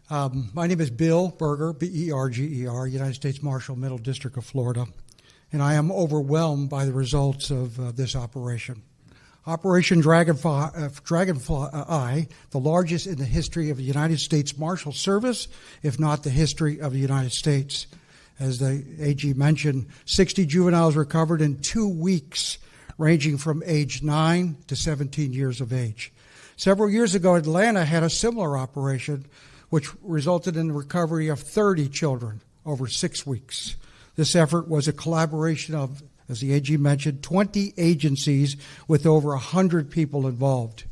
My name is Bill Berger, B-E-R-G-E-R, United States Marshal, Middle District of Florida, and I am overwhelmed by the results of this operation. Operation Dragonfly, the largest in the history of the United States Marshal Service, if not the history of the United States. As the AG mentioned, 60 juveniles recovered in 2 weeks, ranging from age 9 to 17 years of age. Several years ago, Atlanta had a similar operation, which resulted in the recovery of 30 children over 6 weeks. This effort was a collaboration of, as the AG mentioned, 20 agencies with over 100 people involved.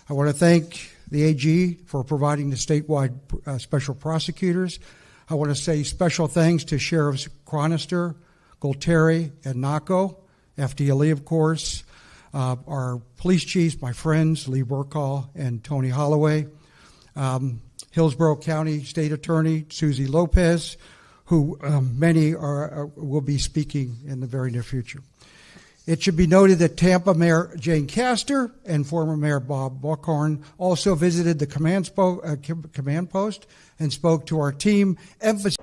I want to thank the AG for providing the statewide special prosecutors. I want to say special thanks to Sheriffs Chronister, Golteri, and Naco, FD Lee, of course, our police chiefs, my friends, Lee Burkall and Tony Holloway, Hillsborough County State Attorney Susie Lopez, who many will be speaking in the very near future. It should be noted that Tampa Mayor Jane Castor and former Mayor Bob Buckhorn also visited the command post and spoke to our team, emphasizing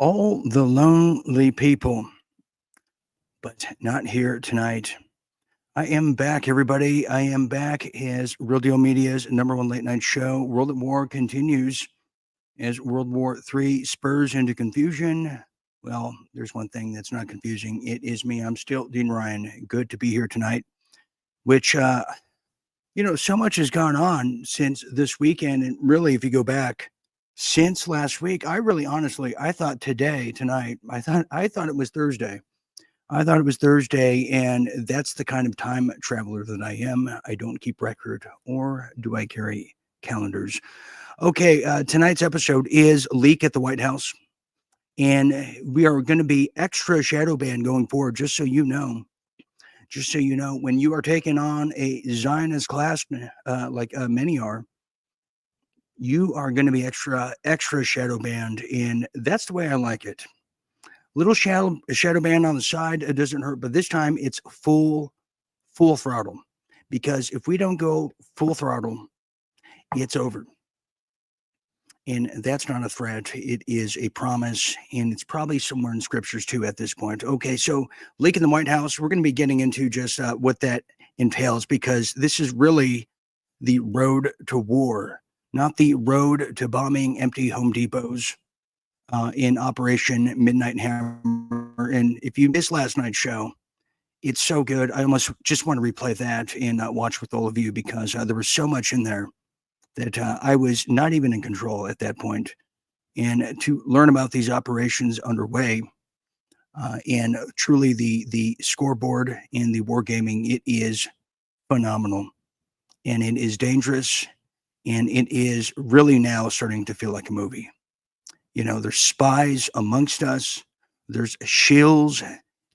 all the lonely people, but not here tonight. I am back, everybody. I am back as Real Deal Media's #1 late night show. World at War continues as World War III spurs into confusion. Well, there's one thing that's not confusing. It is me. I'm still Dean Ryan. Good to be here tonight, which, so much has gone on since this weekend. And really, if you go back since last week, I thought tonight, I thought it was Thursday. I thought it was Thursday, and that's the kind of time traveler that I am. I don't keep record, or do I carry calendars? Okay, tonight's episode is Leak at the White House, and we are going to be extra shadow banned going forward, just so you know. just so you know, when you are taking on a Zionist class, like many are, you are going to be extra shadow banned, and that's the way I like it. Little shadow band on the side, it doesn't hurt, but this time it's full throttle, because if we don't go full throttle, it's over. And that's not a threat. It is a promise. And it's probably somewhere in scriptures too at this point. Okay, so leak in the White House, we're going to be getting into just what that entails, because this is really the road to war, not the road to bombing empty Home Depots in Operation Midnight Hammer. And if you missed last night's show, it's so good. I almost just want to replay that and watch with all of you, because there was so much in there that I was not even in control at that point. And to learn about these operations underway, and truly the scoreboard in the wargaming, it is phenomenal, and it is dangerous, and it is really now starting to feel like a movie. You know, there's spies amongst us. There's shills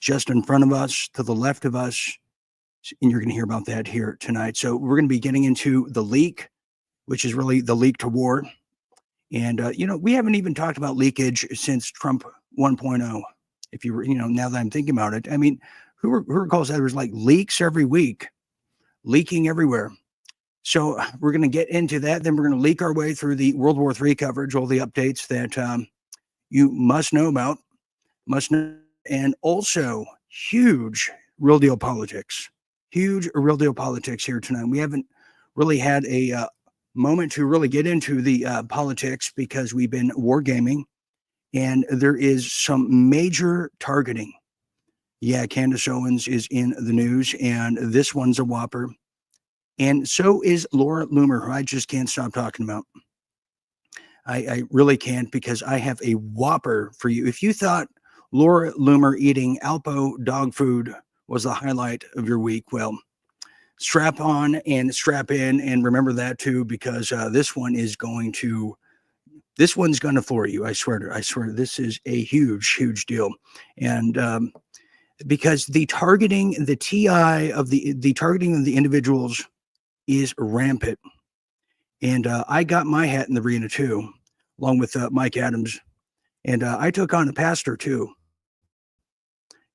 just in front of us, to the left of us, and you're going to hear about that here tonight. So we're going to be getting into the leak, which is really the leak to war. And, we haven't even talked about leakage since Trump 1.0. If now that I'm thinking about it, I mean, who recalls that there was like leaks every week, leaking everywhere. So we're going to get into that. Then we're going to leak our way through the World War III coverage, all the updates that you must know about, and also huge real deal politics here tonight. We haven't really had a moment to really get into the politics, because we've been wargaming, and there is some major targeting. Yeah, Candace Owens is in the news, and this one's a whopper. And so is Laura Loomer, who I just can't stop talking about. I really can't, because I have a whopper for you. If you thought Laura Loomer eating Alpo dog food was the highlight of your week, well, strap on and strap in, and remember that too, because this one's going to floor you. I swear. This is a huge deal. And because the targeting, the TI of the targeting of the individuals is rampant. And I got my hat in the arena too, along with Mike Adams. And I took on a pastor too.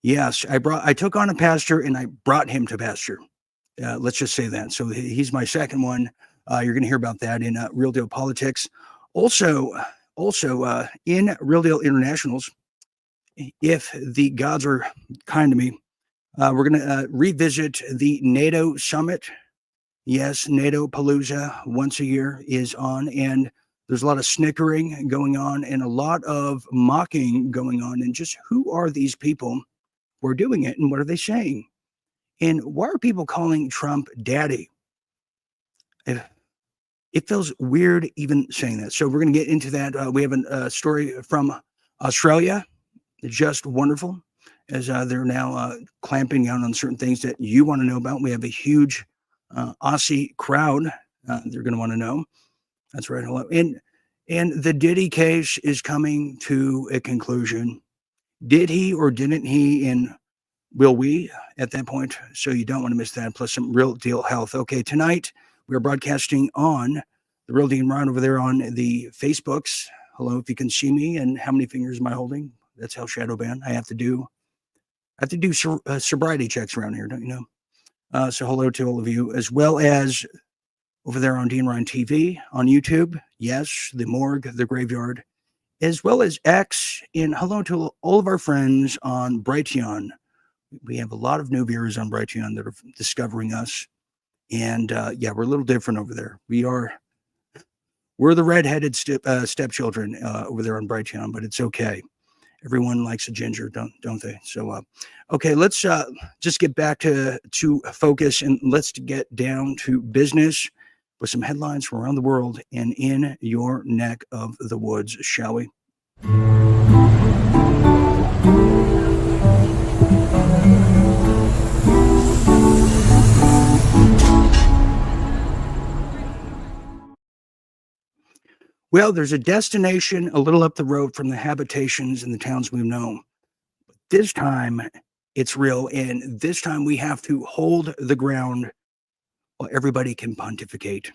Yes, I took on a pastor, and I brought him to pasture. Let's just say that. So he's my second one. You're going to hear about that in Real Deal Politics. Also in Real Deal Internationals, if the gods are kind to me, we're going to revisit the NATO summit. Yes, NATO Palooza once a year is on, and there's a lot of snickering going on and a lot of mocking going on. And just who are these people who are doing it, and what are they saying? And why are people calling Trump daddy? It feels weird even saying that. So we're going to get into that. We have a story from Australia. Just wonderful, as they're now clamping down on certain things that you want to know about. We have a huge Aussie crowd. They're going to want to know. That's right. Hello. And the Diddy case is coming to a conclusion. Did he or didn't he? And will we at that point? So you don't want to miss that. Plus some real deal health. Okay, tonight we're broadcasting on TheRealDeanRyan over there on the Facebooks. Hello, if you can see me. And how many fingers am I holding? That's how shadow ban. I have to do sobriety checks around here, don't you know? So hello to all of you, as well as over there on Dean Ryan TV on YouTube. Yes, the morgue, the graveyard, as well as X. And hello to all of our friends on Brighteon. We have a lot of new viewers on Brighteon that are discovering us. And yeah, we're a little different over there. We're the redheaded stepchildren over there on Brighteon, but it's okay. Everyone likes a ginger, don't they? So, okay, let's just get back to focus, and let's get down to business with some headlines from around the world and in your neck of the woods, shall we? Well, there's a destination a little up the road from the habitations and the towns we've known. This time, It's real. And this time we have to hold the ground while everybody can pontificate.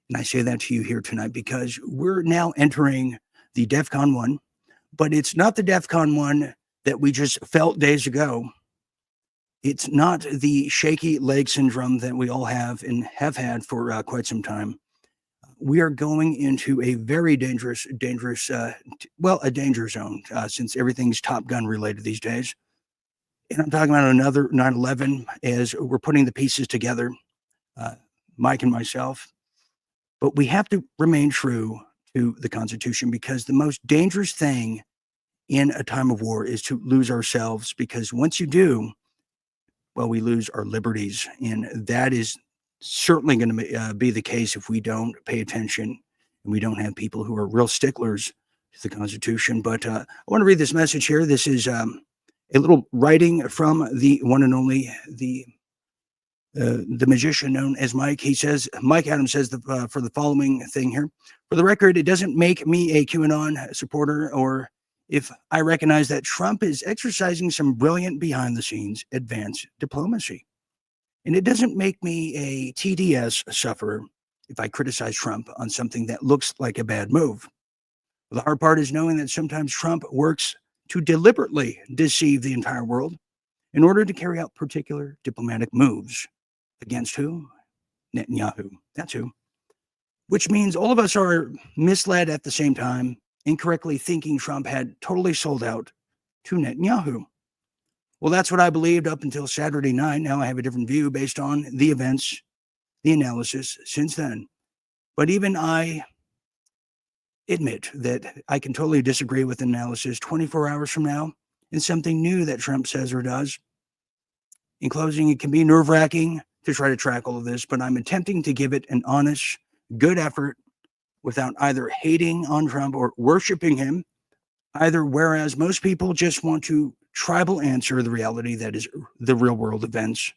And I say that to you here tonight because we're now entering the DEFCON 1, but it's not the DEFCON 1 that we just felt days ago. It's not the shaky leg syndrome that we all have and have had for quite some time. We are going into a very dangerous, a danger zone since everything's Top Gun related these days. And I'm talking about another 9/11 as we're putting the pieces together, Mike and myself. But we have to remain true to the Constitution because the most dangerous thing in a time of war is to lose ourselves, because once you do, well, we lose our liberties. And that is certainly going to be the case if we don't pay attention and we don't have people who are real sticklers to the Constitution. But I want to read this message here. This is a little writing from the one and only, the magician known as Mike. He says, Mike Adams says for the following thing here. For the record, it doesn't make me a QAnon supporter or if I recognize that Trump is exercising some brilliant behind-the-scenes advanced diplomacy. And it doesn't make me a TDS sufferer if I criticize Trump on something that looks like a bad move. The hard part is knowing that sometimes Trump works to deliberately deceive the entire world in order to carry out particular diplomatic moves. Against who? Netanyahu. That's who. Which means all of us are misled at the same time, incorrectly thinking Trump had totally sold out to Netanyahu. Well, that's what I believed up until Saturday night. Now I have a different view based on the events, the analysis since then. But even I admit that I can totally disagree with analysis 24 hours from now and something new that Trump says or does. In closing, it can be nerve-wracking to try to track all of this, but I'm attempting to give it an honest, good effort without either hating on Trump or worshiping him, either, whereas most people just want to tribal answer the reality that is the real world events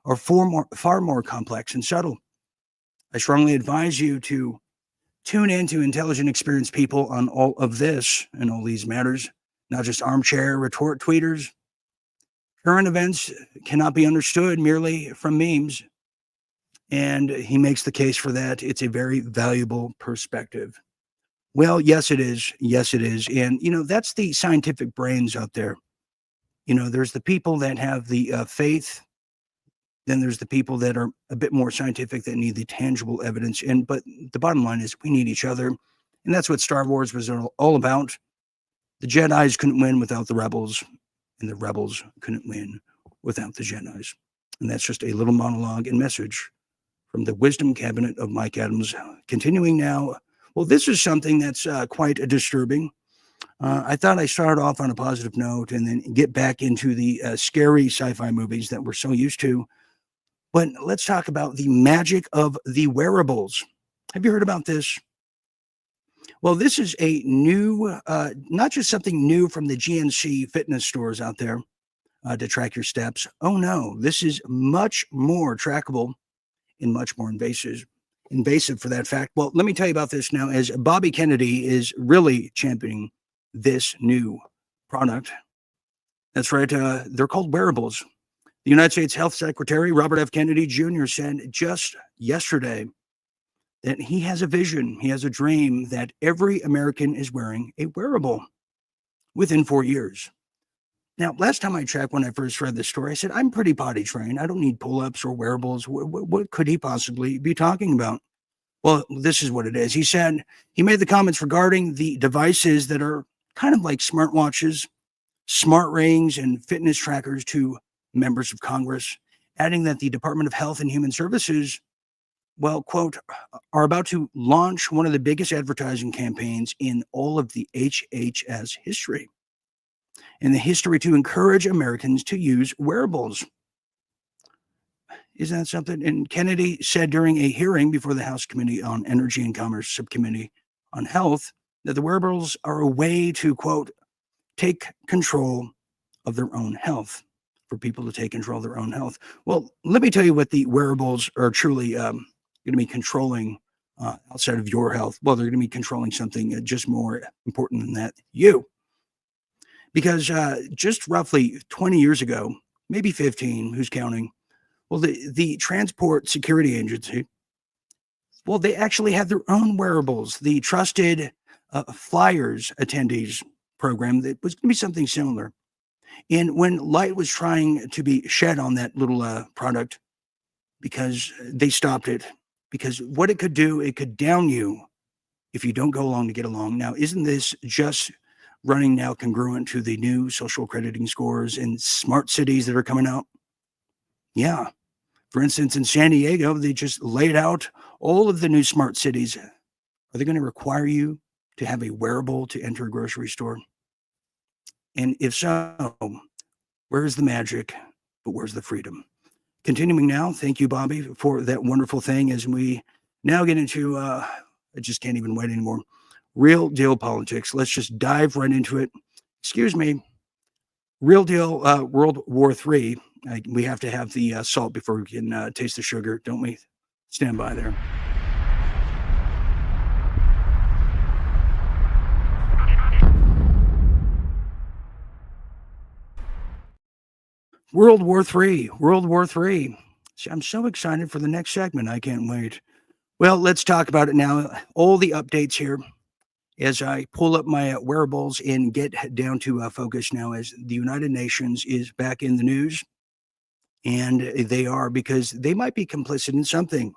are far more complex and subtle. I strongly advise you to tune in to intelligent, experienced people on all of this and all these matters, not just armchair retort tweeters. Current events cannot be understood merely from memes. And he makes the case for that. It's a very valuable perspective. Well, yes, it is. Yes, it is. And, that's the scientific brains out there. There's the people that have the faith. Then there's the people that are a bit more scientific that need the tangible evidence. But the bottom line is we need each other. And that's what Star Wars was all about. The Jedis couldn't win without the rebels, and the rebels couldn't win without the Jedis. And that's just a little monologue and message from the wisdom cabinet of Mike Adams. Continuing now. Well, this is something that's quite disturbing. I thought I started off on a positive note and then get back into the scary sci-fi movies that we're so used to. But let's talk about the magic of the wearables. Have you heard about this? Well, this is a new, not just something new from the GNC fitness stores out there to track your steps. Oh no, this is much more trackable and much more invasive for that fact. Well, let me tell you about this now, as Bobby Kennedy is really championing this new product. That's right. They're called wearables. The United States Health Secretary, Robert F. Kennedy Jr., said just yesterday that he has a vision, he has a dream that every American is wearing a wearable within 4 years. Now, last time I checked, when I first read this story, I said, I'm pretty potty trained. I don't need pull-ups or wearables. What could he possibly be talking about? Well, this is what it is. He said, he made the comments regarding the devices that are kind of like smartwatches, smart rings, and fitness trackers to members of Congress, adding that the Department of Health and Human Services, well, quote, are about to launch one of the biggest advertising campaigns in all of the HHS history. In the history to encourage Americans to use wearables. Isn't that something? And Kennedy said during a hearing before the House Committee on Energy and Commerce Subcommittee on Health that the wearables are a way to, quote, take control of their own health, for people to take control of their own health. Well, let me tell you what the wearables are truly going to be controlling outside of your health. Well, they're going to be controlling something just more important than that, you. because just roughly 20 years ago, maybe 15, who's counting? Well, the Transport Security Agency, well, they actually had their own wearables, the Trusted Flyers Attendees program that was going to be something similar. And when light was trying to be shed on that little product, because they stopped it, because what it could do, it could down you if you don't go along to get along. Now, isn't this just running now congruent to the new social crediting scores and smart cities that are coming out? Yeah. For instance, in San Diego, they just laid out all of the new smart cities. Are they going to require you to have a wearable to enter a grocery store? And if so, where's the magic, but where's the freedom? Continuing now, thank you, Bobby, for that wonderful thing as we now get into, I just can't even wait anymore, real deal politics. Let's just dive right into it. Excuse me, real deal World War III. We have to have the salt before we can taste the sugar, don't we? Stand by there. World War III, World War III. See, I'm so excited for the next segment. I can't wait. Well, let's talk about it now. All the updates here as I pull up my wearables and get down to focus now as the United Nations is back in the news. And they are, because they might be complicit in something.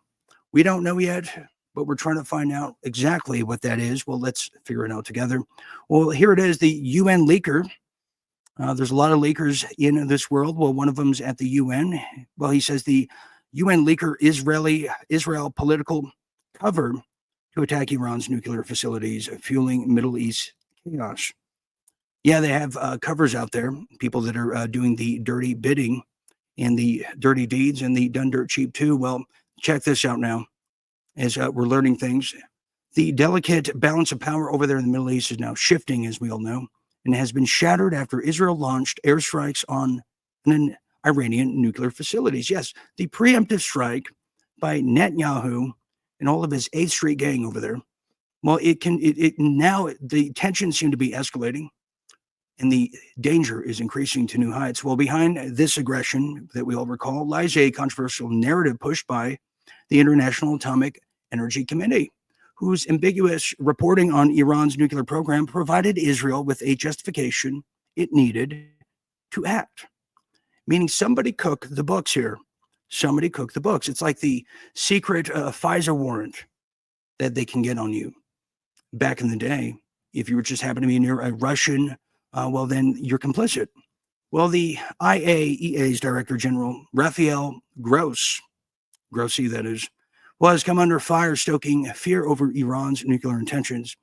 We don't know yet, but we're trying to find out exactly what that is. Well, let's figure it out together. Well, here it is, the UN leaker. There's a lot of leakers in this world. Well, one of them's at the UN. Well, he says the UN leaker Israel political cover to attack Iran's nuclear facilities, fueling Middle East chaos. Yeah, they have covers out there, people that are doing the dirty bidding and the dirty deeds and the done dirt cheap too. Well, check this out now as we're learning things. The delicate balance of power over there in the Middle East is now shifting, as we all know, and has been shattered after Israel launched airstrikes on an Iranian nuclear facilities. Yes, the preemptive strike by Netanyahu and all of his 8th Street gang over there. Well, now the tensions seem to be escalating and the danger is increasing to new heights. Well, behind this aggression that we all recall lies a controversial narrative pushed by the International Atomic Energy Committee, whose ambiguous reporting on Iran's nuclear program provided Israel with a justification it needed to act. Meaning somebody cooked the books here. Somebody cooked the books. It's like the secret FISA warrant that they can get on you. Back in the day, if you were just happened to be near a Russian, well, then you're complicit. Well, the IAEA's Director General, Rafael Grossi, that is, has come under fire, stoking fear over Iran's nuclear intentions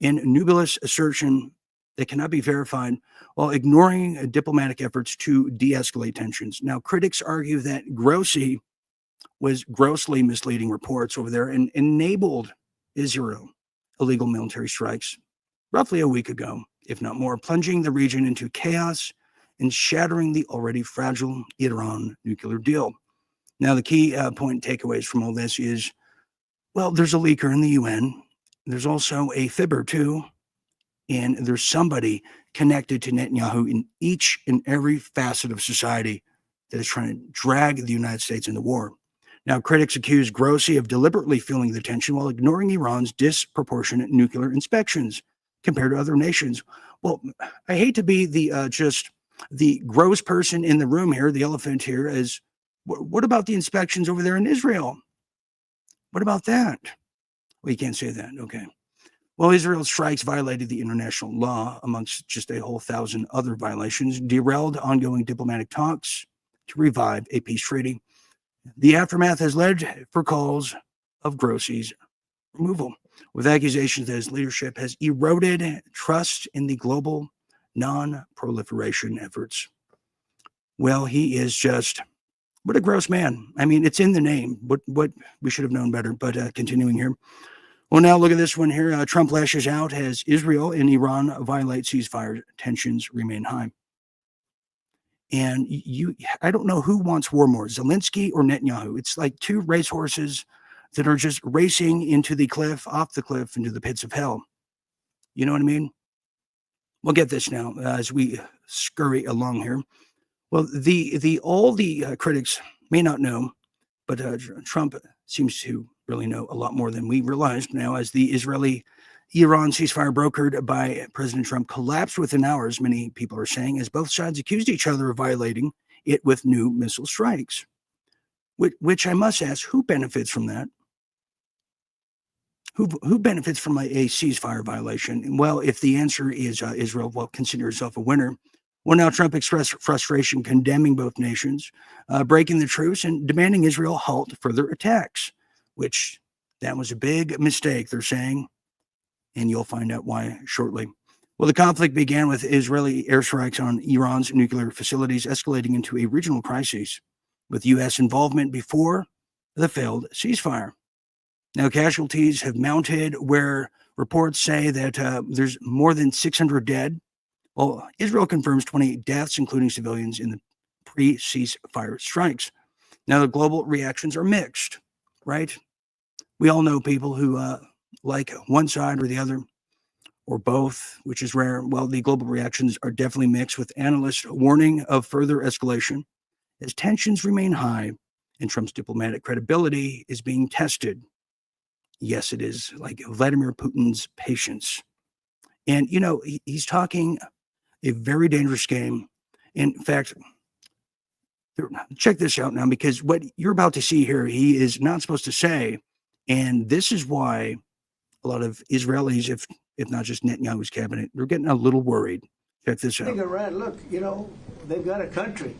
and nebulous assertion that cannot be verified while ignoring diplomatic efforts to de-escalate tensions. Now, critics argue that Grossi was grossly misleading reports over there and enabled Israel illegal military strikes roughly a week ago, if not more, plunging the region into chaos and shattering the already fragile Iran nuclear deal. Now, the key point takeaways from all this is, well, there's a leaker in the UN. There's also a fibber, too. And there's somebody connected to Netanyahu in each and every facet of society that is trying to drag the United States into war. Now, critics accuse Grossi of deliberately fueling the tension while ignoring Iran's disproportionate nuclear inspections compared to other nations. Well, I hate to be just the gross person in the room here, the elephant here, is what about the inspections over there in Israel? What about that? Well, you can't say that. Okay. Well, Israel's strikes violated the international law, amongst just a whole 1,000 other violations, derailed ongoing diplomatic talks to revive a peace treaty. The aftermath has led for calls of Grossi's removal, with accusations that his leadership has eroded trust in the global non-proliferation efforts. Well, he is just, what a gross man. I mean, it's in the name. What we should have known better, but continuing here. Well, now look at this one here. Trump lashes out as Israel and Iran violate ceasefire. Tensions remain high. And I don't know who wants war more, Zelensky or Netanyahu. It's like two racehorses that are just racing into the cliff, off the cliff, into the pits of hell. You know what I mean? We'll get this now as we scurry along here. Well, all the critics may not know, but Trump seems to really know a lot more than we realized now, as the Israeli-Iran ceasefire brokered by President Trump collapsed within hours, many people are saying, as both sides accused each other of violating it with new missile strikes. Which I must ask, who benefits from that? Who benefits from a ceasefire violation? Well, if the answer is Israel, well, consider yourself a winner. Well, now Trump expressed frustration condemning both nations, breaking the truce and demanding Israel halt further attacks, which that was a big mistake, they're saying, and you'll find out why shortly. Well, the conflict began with Israeli airstrikes on Iran's nuclear facilities, escalating into a regional crisis with U.S. involvement before the failed ceasefire. Now, casualties have mounted, where reports say that there's more than 600 dead. Well, Israel confirms 28 deaths, including civilians, in the pre-ceasefire strikes. Now, the global reactions are mixed, right? We all know people who like one side or the other, or both, which is rare. Well, the global reactions are definitely mixed, with analysts warning of further escalation as tensions remain high and Trump's diplomatic credibility is being tested. Yes, it is, like Vladimir Putin's patience. And, he's talking a very dangerous game. In fact, check this out now, because what you're about to see here, he is not supposed to say. And this is why a lot of Israelis, if not just Netanyahu's cabinet, they're getting a little worried. Check this out. Iran, look, they've got a country,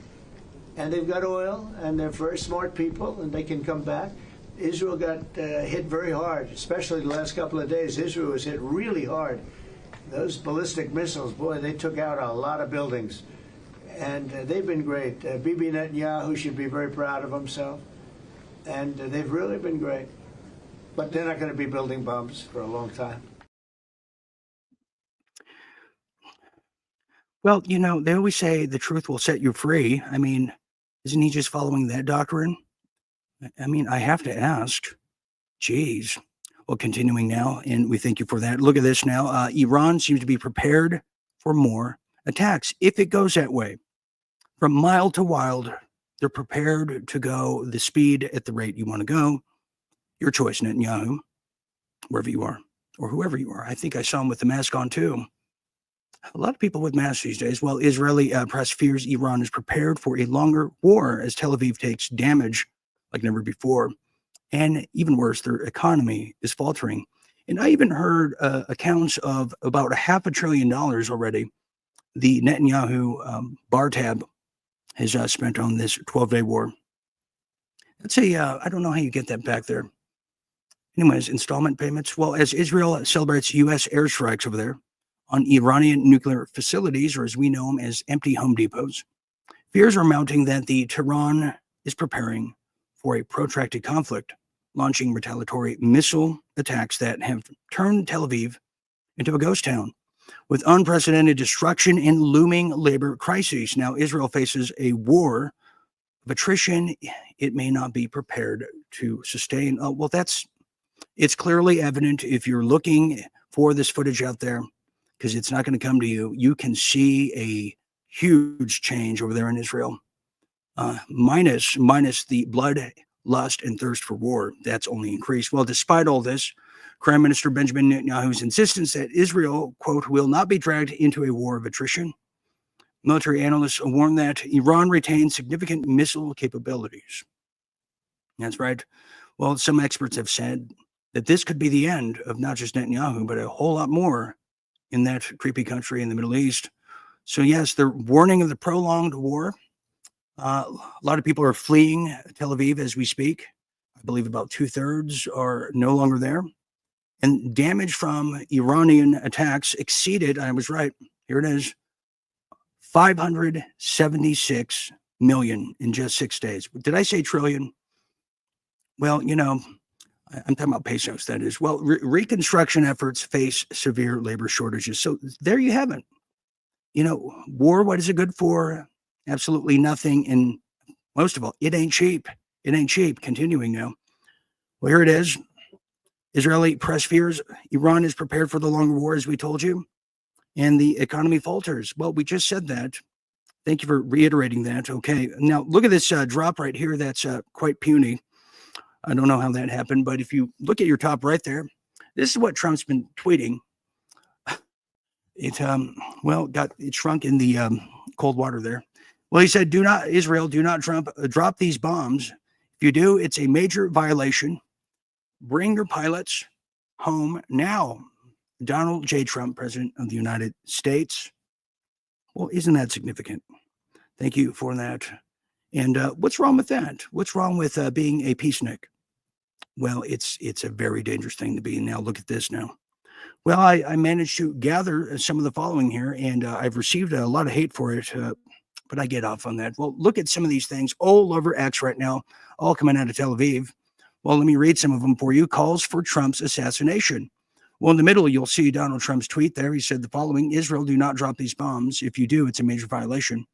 and they've got oil, and they're very smart people, and they can come back. Israel got hit very hard, especially the last couple of days. Israel was hit really hard. Those ballistic missiles, boy, they took out a lot of buildings. And they've been great. Bibi Netanyahu should be very proud of himself. And they've really been great. But they're not going to be building bombs for a long time. Well, they always say the truth will set you free. I mean, isn't he just following that doctrine? I mean, I have to ask. Geez. Well, continuing now, and we thank you for that. Look at this now. Iran seems to be prepared for more attacks if it goes that way. From mild to wild, they're prepared to go the speed at the rate you want to go. Your choice, Netanyahu, wherever you are, or whoever you are. I think I saw him with the mask on, too. A lot of people with masks these days. Well, Israeli press fears Iran is prepared for a longer war as Tel Aviv takes damage like never before. And even worse, their economy is faltering. And I even heard accounts of about $500 billion already the Netanyahu bar tab has spent on this 12-day war. That's I don't know how you get that back there. Anyways, installment payments. Well, as Israel celebrates U.S. airstrikes over there on Iranian nuclear facilities, or as we know them as empty Home Depots, fears are mounting that the Tehran is preparing for a protracted conflict, launching retaliatory missile attacks that have turned Tel Aviv into a ghost town, with unprecedented destruction and looming labor crises. Now, Israel faces a war of attrition it may not be prepared to sustain. Well, it's clearly evident if you're looking for this footage out there, because it's not going to come to you. You can see a huge change over there in Israel. Minus the blood, lust, and thirst for war. That's only increased. Well, despite all this, Prime Minister Benjamin Netanyahu's insistence that Israel, quote, will not be dragged into a war of attrition. Military analysts warn that Iran retains significant missile capabilities. That's right. Well, some experts have said that this could be the end of not just Netanyahu, but a whole lot more in that creepy country in the Middle East. So yes, they're warning of the prolonged war. A lot of people are fleeing Tel Aviv as we speak. I believe about 2/3 are no longer there. And damage from Iranian attacks exceeded, I was right, here it is, 576 million in just 6 days. Did I say trillion? Well, I'm talking about pesos, that is. Well, reconstruction efforts face severe labor shortages. So there you have it. War, what is it good for? Absolutely nothing. And most of all, it ain't cheap. It ain't cheap. Continuing now. Well, here it is. Israeli press fears Iran is prepared for the longer war, as we told you. and the economy falters. Well, we just said that. Thank you for reiterating that. Okay, now look at this drop right here. That's quite puny. I don't know how that happened, but if you look at your top right there, this is what Trump's been tweeting. It it shrunk in the cold water there. Well, he said, Israel, do not drop these bombs. If you do, it's a major violation. Bring your pilots home now. Donald J. Trump, President of the United States. Well, isn't that significant? Thank you for that. And what's wrong with that? What's wrong with being a peacenik? Well, it's a very dangerous thing to be. Now, look at this now. Well, I managed to gather some of the following here, and I've received a lot of hate for it, but I get off on that. Well, look at some of these things all over X right now, all coming out of Tel Aviv. Well, let me read some of them for you. Calls for Trump's assassination. Well, in the middle, you'll see Donald Trump's tweet there. He said the following: Israel, do not drop these bombs. If you do, it's a major violation.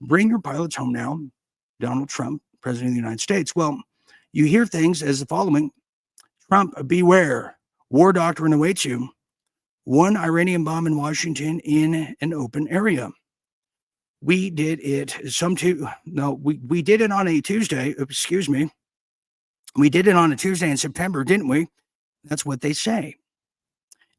Bring your pilots home now. Donald Trump, President of the United States. Well, you hear things as the following: Trump, beware. War doctrine awaits you. One Iranian bomb in Washington in an open area. We did it we did it on a Tuesday. Excuse me. We did it on a Tuesday in September, didn't we? That's what they say.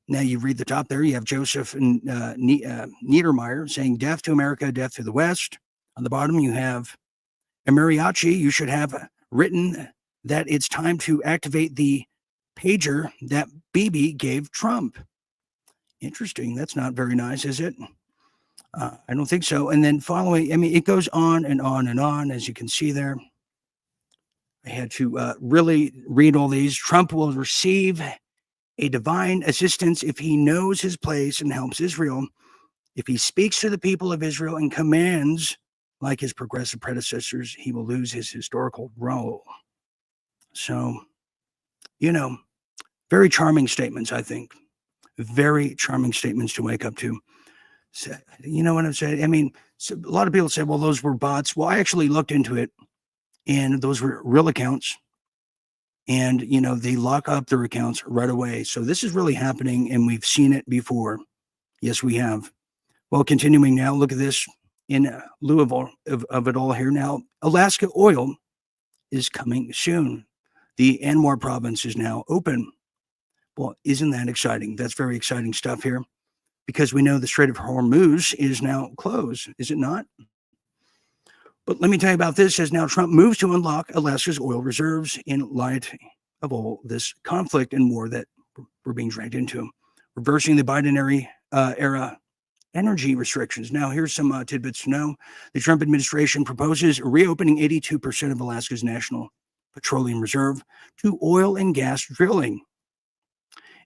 Now you read the top there. You have Joseph and Niedermeyer saying death to America, death to the West. On the bottom, you have a mariachi. You should have written that it's time to activate the pager that Bibi gave Trump. Interesting. That's not very nice, is it? I don't think so. And then following, it goes on and on and on, as you can see there. I had to really read all these. Trump will receive a divine assistance if he knows his place and helps Israel. If he speaks to the people of Israel and commands like his progressive predecessors, he will lose his historical role. So, very charming statements, I think. Very charming statements to wake up to. So, you know what I'm saying? So a lot of people say, well, those were bots. Well, I actually looked into it, and those were real accounts. And, they lock up their accounts right away. So this is really happening, and we've seen it before. Yes, we have. Well, continuing now, look at this in lieu of it all here. Now, Alaska oil is coming soon. The Anwar province is now open. Well, isn't that exciting? That's very exciting stuff here, because we know the Strait of Hormuz is now closed, is it not? But let me tell you about this, as now Trump moves to unlock Alaska's oil reserves in light of all this conflict and war that we're being dragged into, reversing the Biden era energy restrictions. Now, here's some tidbits to know. The Trump administration proposes reopening 82% of Alaska's national petroleum reserve to oil and gas drilling.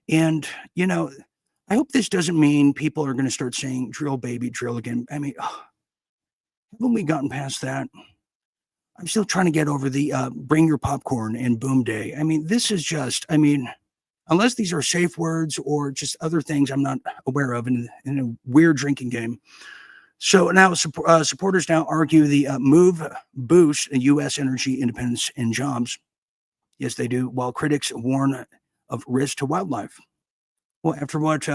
And, I hope this doesn't mean people are going to start saying, drill, baby, drill again. Haven't we gotten past that? I'm still trying to get over the bring your popcorn and boom day. This is just, unless these are safe words or just other things I'm not aware of in a weird drinking game. So now supporters now argue the move boosts U.S. energy independence and jobs. Yes, they do. While critics warn of risk to wildlife. Well, after what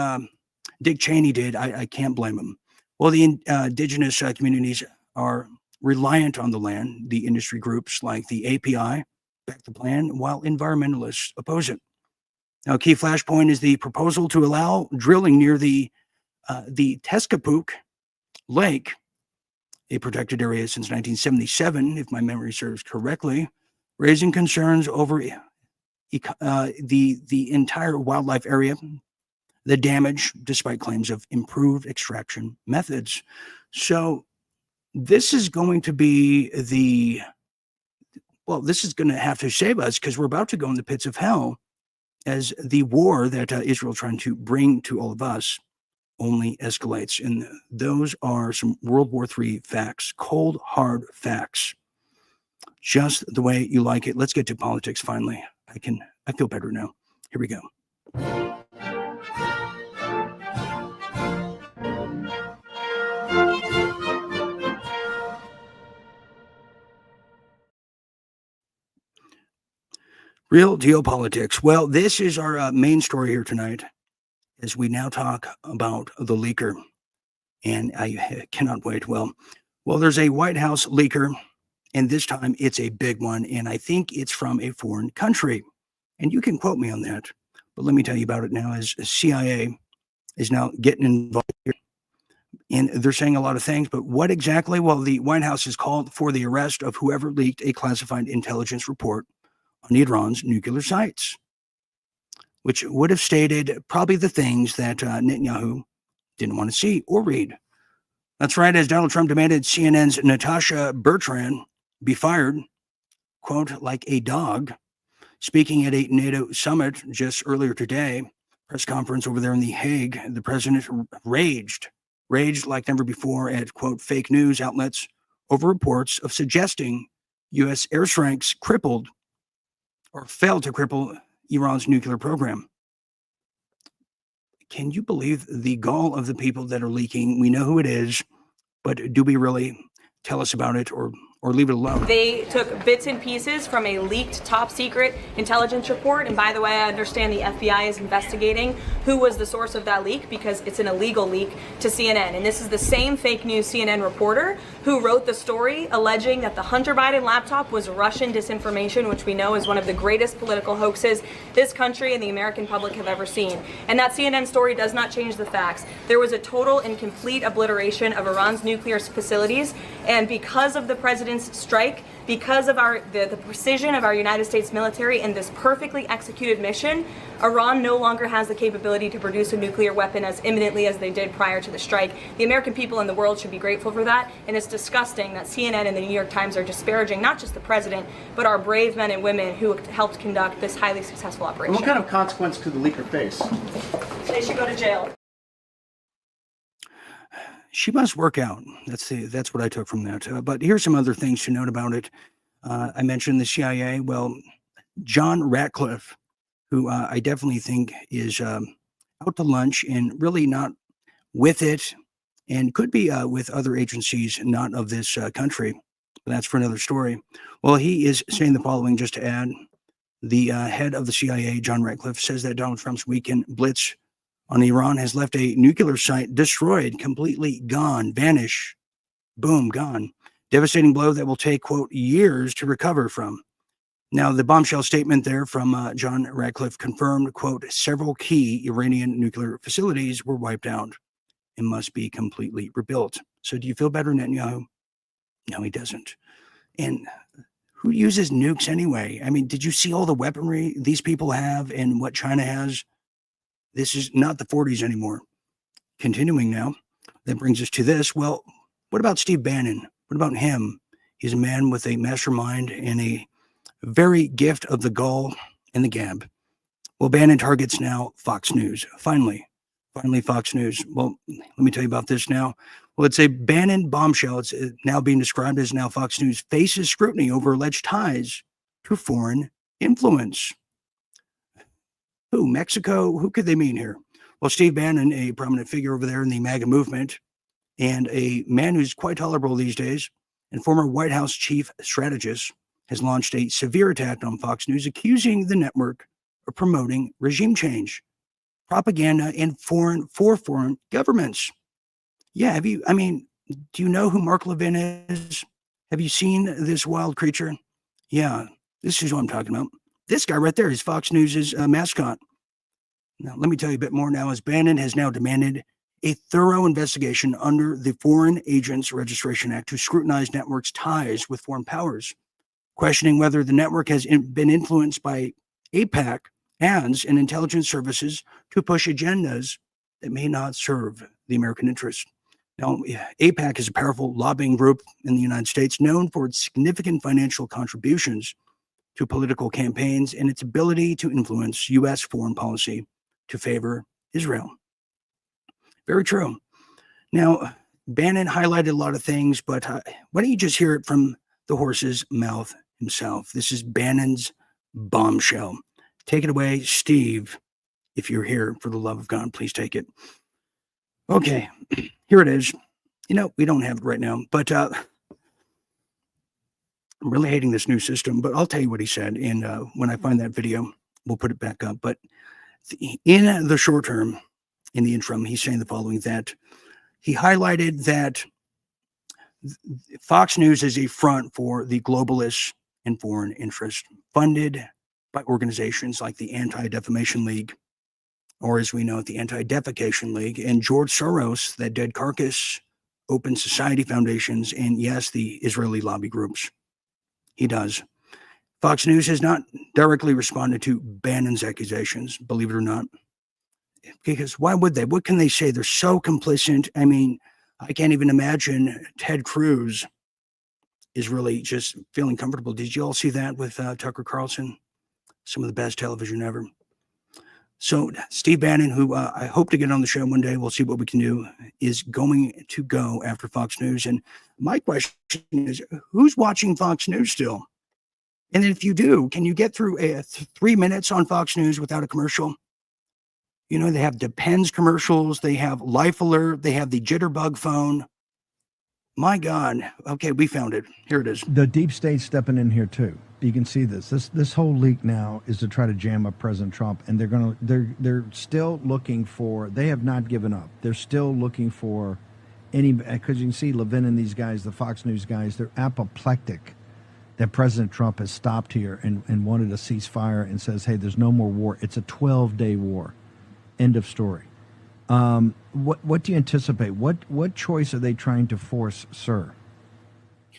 Dick Cheney did, I can't blame him. Well, the indigenous communities are reliant on the land. The industry groups like the API back the plan, while environmentalists oppose it. Now, a key flashpoint is the proposal to allow drilling near the Teskapuk Lake, a protected area since 1977, if my memory serves correctly, raising concerns over the entire wildlife area, the damage, despite claims of improved extraction methods. So this is going to be this is going to have to save us, because we're about to go in the pits of hell as the war that Israel trying to bring to all of us only escalates. And those are some World War III facts, cold, hard facts, just the way you like it. Let's get to politics finally. I feel better now. Here we go. Real geopolitics. Well, this is our main story here tonight, as we now talk about the leaker. and I cannot wait. Well, there's a White House leaker, and this time it's a big one, and I think it's from a foreign country. And you can quote me on that, but let me tell you about it now. As CIA is now getting involved here, and they're saying a lot of things, but what exactly? Well, the White House has called for the arrest of whoever leaked a classified intelligence report on Iran's nuclear sites, which would have stated probably the things that Netanyahu didn't want to see or read. That's right, as Donald Trump demanded CNN's Natasha Bertrand be fired, quote, like a dog. Speaking at a NATO summit just earlier today, press conference over there in The Hague, the president raged like never before at, quote, fake news outlets over reports of suggesting U.S. airstrikes crippled or failed to cripple Iran's nuclear program. Can you believe the gall of the people that are leaking? We know who it is, but do we really tell us about it or leave it alone? They took bits and pieces from a leaked top secret intelligence report. And by the way, I understand the FBI is investigating who was the source of that leak because it's an illegal leak to CNN. And this is the same fake news CNN reporter who wrote the story alleging that the Hunter Biden laptop was Russian disinformation, which we know is one of the greatest political hoaxes this country and the American public have ever seen. And that CNN story does not change the facts. There was a total and complete obliteration of Iran's nuclear facilities. And because of the president's strike, because of the precision of our United States military and this perfectly executed mission, Iran no longer has the capability to produce a nuclear weapon as imminently as they did prior to the strike. The American people in the world should be grateful for that, and it's disgusting that CNN and the New York Times are disparaging not just the president, but our brave men and women who helped conduct this highly successful operation. And what kind of consequence could the leaker face? They should go to jail. She must work out. That's what I took from that. But here's some other things to note about it. I mentioned the CIA. Well, John Ratcliffe, who I definitely think is out to lunch and really not with it, and could be with other agencies not of this country. But that's for another story. Well, he is saying the following, just to add. The head of the CIA, John Ratcliffe, says that Donald Trump's weekend blitz on Iran has left a nuclear site destroyed, completely gone, vanish, boom, gone. Devastating blow that will take, quote, years to recover from. Now, the bombshell statement there from John Ratcliffe confirmed, quote, several key Iranian nuclear facilities were wiped out and must be completely rebuilt. So do you feel better, Netanyahu? No, he doesn't. And who uses nukes anyway? I mean, did you see all the weaponry these people have and what China has? This is not the 40s anymore. Continuing now, that brings us to this. Well, what about Steve Bannon? What about him? He's a man with a mastermind and a very gift of the gall and the gab. Well, Bannon targets now Fox News. Finally, Fox News. Well, let me tell you about this now. Well, it's a Bannon bombshell. It's now being described as now Fox News faces scrutiny over alleged ties to foreign influence. Who? Mexico? Who could they mean here? Well, Steve Bannon, a prominent figure over there in the MAGA movement, and a man who's quite tolerable these days, and former White House chief strategist, has launched a severe attack on Fox News, accusing the network of promoting regime change, propaganda, and foreign governments. Yeah, do you know who Mark Levin is? Have you seen this wild creature? Yeah, this is what I'm talking about. This guy right there is Fox News' mascot. Now, let me tell you a bit more now, as Bannon has now demanded a thorough investigation under the Foreign Agents Registration Act to scrutinize networks' ties with foreign powers, questioning whether the network has been influenced by AIPAC ads and intelligence services to push agendas that may not serve the American interest. Now, AIPAC is a powerful lobbying group in the United States known for its significant financial contributions to political campaigns and its ability to influence U.S. foreign policy to favor Israel. Very true. Now, Bannon highlighted a lot of things, but why don't you just hear it from the horse's mouth himself? This is Bannon's bombshell. Take it away, Steve. If you're here, for the love of God, please take it. Okay, here it is. We don't have it right now, but I'm really hating this new system, but I'll tell you what he said. And when I find that video, we'll put it back up. But in the short term, in the interim, he's saying the following, that he highlighted that Fox News is a front for the globalists and foreign interests funded by organizations like the Anti-Defamation League, or as we know it, the Anti-Defecation League, and George Soros, that dead carcass, Open Society Foundations, and yes, the Israeli lobby groups. He does. Fox News has not directly responded to Bannon's accusations, believe it or not. Because why would they? What can they say? They're so complicit. I mean, I can't even imagine Ted Cruz is really just feeling comfortable. Did you all see that with Tucker Carlson? Some of the best television ever. So Steve Bannon, who I hope to get on the show one day, we'll see what we can do, is going to go after Fox News. And my question is, who's watching Fox News still? And then if you do, can you get through 3 minutes on Fox News without a commercial? You know, they have Depends commercials. They have Life Alert. They have the Jitterbug phone. My God. Okay, we found it. Here it is. The deep state stepping in here too. You can see this. This whole leak now is to try to jam up President Trump, and they're still looking for. They have not given up. They're still looking for any, because you can see Levin and these guys, the Fox News guys, they're apoplectic that President Trump has stopped here and wanted a ceasefire and says, hey, there's no more war. It's a 12-day war. End of story. What do you anticipate? What choice are they trying to force, sir?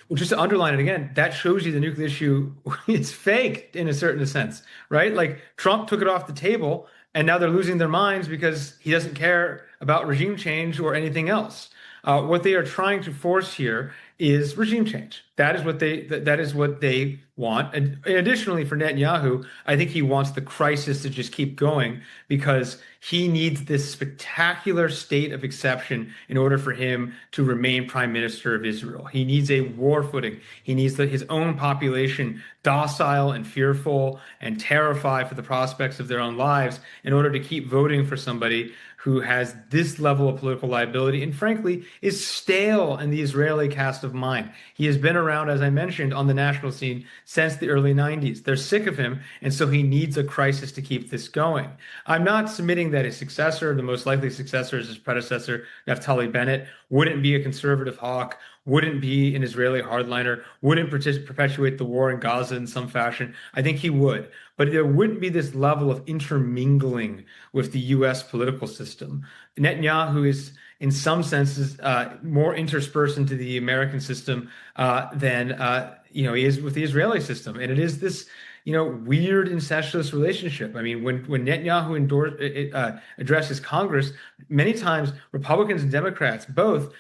Well, just to underline it again, that shows you the nuclear issue is fake in a certain sense, right? Like Trump took it off the table, and now they're losing their minds because he doesn't care about regime change or anything else. What they are trying to force here is regime change. That is what they want. And additionally, for Netanyahu, I think he wants the crisis to just keep going because he needs this spectacular state of exception in order for him to remain prime minister of Israel. He needs a war footing. He needs his own population docile and fearful and terrified for the prospects of their own lives in order to keep voting for somebody who has this level of political liability and frankly is stale in the Israeli cast of mind. He has been around, as I mentioned, on the national scene since the early 90s. They're sick of him, and so he needs a crisis to keep this going. I'm not submitting that his successor, the most likely successor is his predecessor, Naftali Bennett, wouldn't be a conservative hawk, wouldn't be an Israeli hardliner, wouldn't perpetuate the war in Gaza in some fashion. I think he would. But there wouldn't be this level of intermingling with the U.S. political system. Netanyahu is, in some senses, more interspersed into the American system than he is with the Israeli system. And it is this weird incestuous relationship. I mean, when Netanyahu addresses Congress, many times Republicans and Democrats both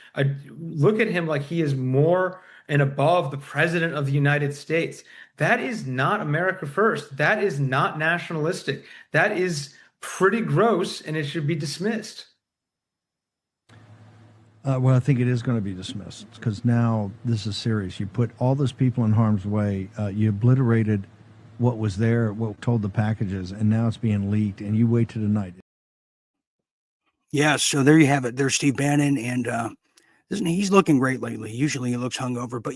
look at him like he is more and above the president of the United States. That is not America first. That is not nationalistic. That is pretty gross, and it should be dismissed. Well, I think it is going to be dismissed because now this is serious. You put all those people in harm's way. You obliterated what was there, what told the packages, and now it's being leaked, and you wait to tonight. Yeah, so there you have it. There's Steve Bannon, and he's looking great lately. Usually he looks hungover, but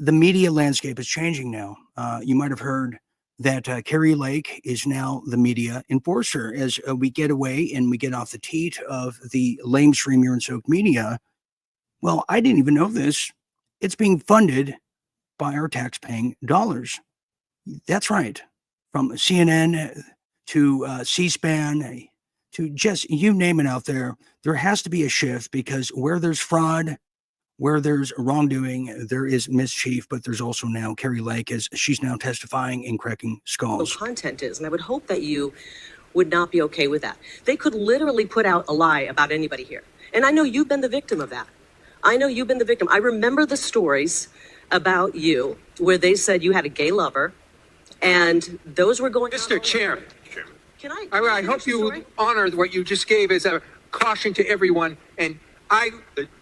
the media landscape is changing now. You might have heard that Carrie Lake is now the media enforcer as we get away and we get off the teat of the lamestream urine soaked media. Well, I didn't even know this. It's being funded by our tax-paying dollars. That's right. From CNN to C-SPAN to just you name it out there, there has to be a shift because where there's fraud, where there's wrongdoing, there is mischief, but there's also now Carrie Lake as she's now testifying and cracking skulls. Content is, and I would hope that you would not be okay with that. They could literally put out a lie about anybody here. And I know you've been the victim of that. I know you've been the victim. I remember the stories about you where they said you had a gay lover and those were going Mr. Chairman, Can I I hope you would honor what you just gave as a caution to everyone, and I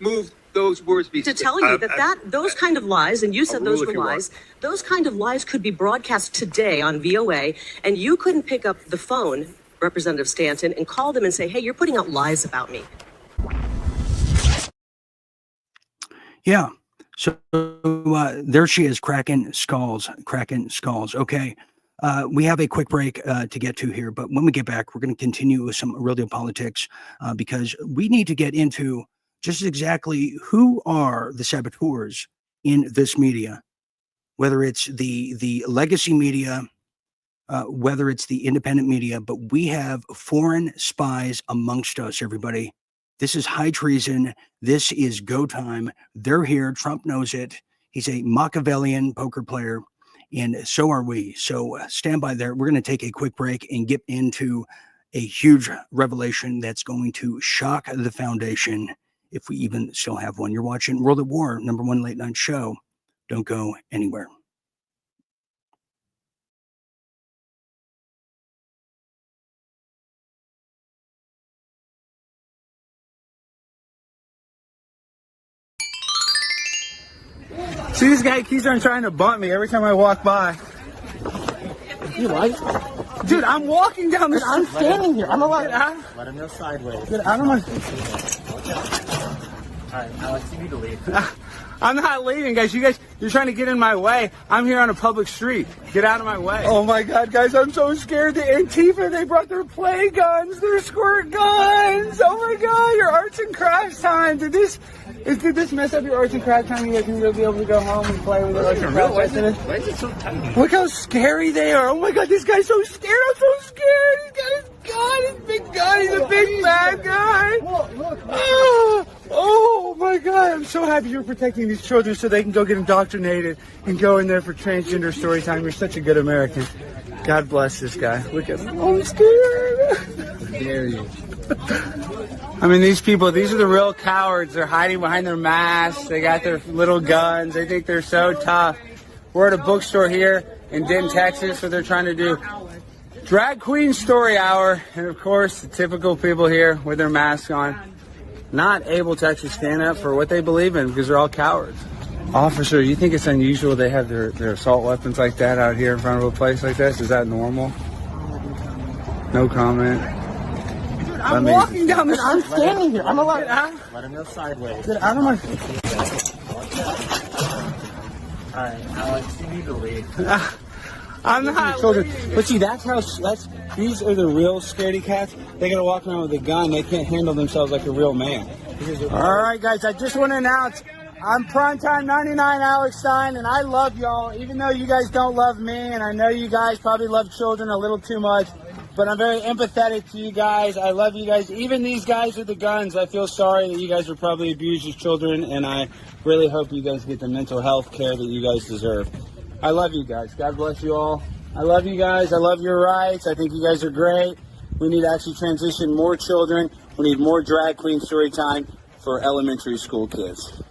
move those words be to tell you that those kind of lies, and you said those were lies, those kind of lies could be broadcast today on VOA, and you couldn't pick up the phone, Representative Stanton, and call them and say, hey, you're putting out lies about me. Yeah. So there she is, cracking skulls. Okay. We have a quick break to get to here, but when we get back, we're going to continue with some real deal politics because we need to get into just exactly who are the saboteurs in this media, whether it's the legacy media, whether it's the independent media, but we have foreign spies amongst us, everybody. This is high treason. This is go time. They're here. Trump knows it. He's a Machiavellian poker player, and so are we. So stand by there. We're going to take a quick break and get into a huge revelation that's going to shock the foundation, if we even still have one. You're watching World at War, #1 late night show. Don't go anywhere. See, this guy keeps on trying to bump me every time I walk by. You like? Dude, I'm walking down the street. I'm standing here. I'm allowed. Let him go sideways. Get out of my... Alright, Alex, you need to leave. I'm not leaving, guys. You're trying to get in my way. I'm here on a public street. Get out of my way. Oh my God, guys, I'm so scared. The Antifa, they brought their play guns, their squirt guns. Oh my God, your arts and crafts time. Did this mess up your arts and crafts time? You guys will be able to go home and play with your arts and crafts. Why is it so tiny? Look how scary they are. Oh my God, this guy's so scared. I'm so scared. This guy's God, he's a big guy. He's a big bad guy. Oh my God, I'm so happy you're protecting these children so they can go get indoctrinated and go in there for transgender story time. You're such a good American. God bless this guy. Look at him. I'm scared. How dare you? I mean, these people, these are the real cowards. They're hiding behind their masks. They got their little guns. They think they're so tough. We're at a bookstore here in Denton, Texas, where they're trying to do drag queen story hour. And of course, the typical people here with their masks on, not able to actually stand up for what they believe in because they're all cowards. Officer, you think it's unusual they have their assault weapons like that out here in front of a place like this? Is that normal? No comment. Dude, I'm walking down the street. I'm standing here. I'm allowed. Let him go sideways. Get out of my... Alright, Alex, you need to leave. I'm not children. But see, these are the real scaredy cats. They're going to walk around with a gun. They can't handle themselves like a real man. All right, guys, I just want to announce I'm Primetime 99 Alex Stein, and I love y'all, even though you guys don't love me, and I know you guys probably love children a little too much, but I'm very empathetic to you guys. I love you guys. Even these guys with the guns, I feel sorry that you guys were probably abused as children, and I really hope you guys get the mental health care that you guys deserve. I love you guys. God bless you all. I love you guys. I love your rights. I think you guys are great. We need to actually transition more children. We need more drag queen story time for elementary school kids.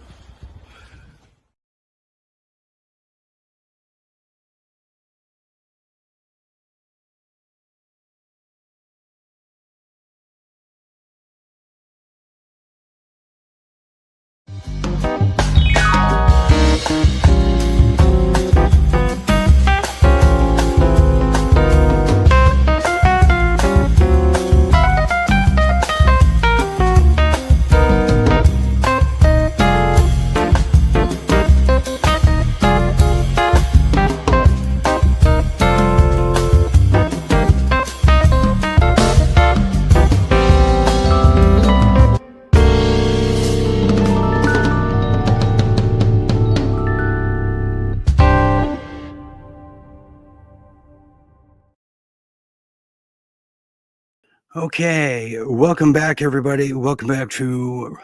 Okay, welcome back, everybody. Welcome back to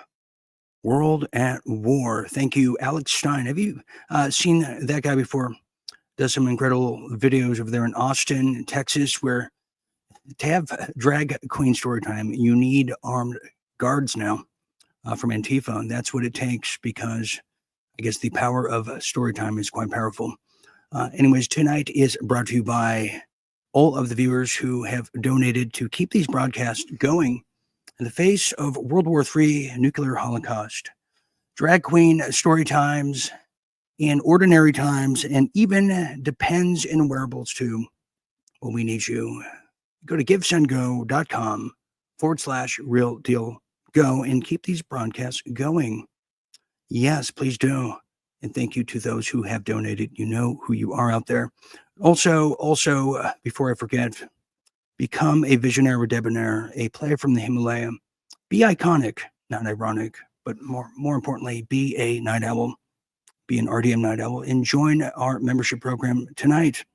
World at War. Thank you, Alex Stein. Have you seen that guy before? Does some incredible videos over there in Austin, Texas, where to have drag queen story time, you need armed guards now from Antifa, and that's what it takes because I guess the power of story time is quite powerful. Anyways, tonight is brought to you by all of the viewers who have donated to keep these broadcasts going in the face of World War III, nuclear holocaust, drag queen story times, and ordinary times, and even depends in wearables too. Well, we need you. Go to givesendgo.com/real-deal-go and keep these broadcasts going. Yes, please do. And thank you to those who have donated. You know who you are out there. Also, before I forget, become a visionary or debonair, a player from the Himalaya. Be iconic, not ironic, but more importantly, be a night owl, be an RDM Night Owl, and join our membership program tonight.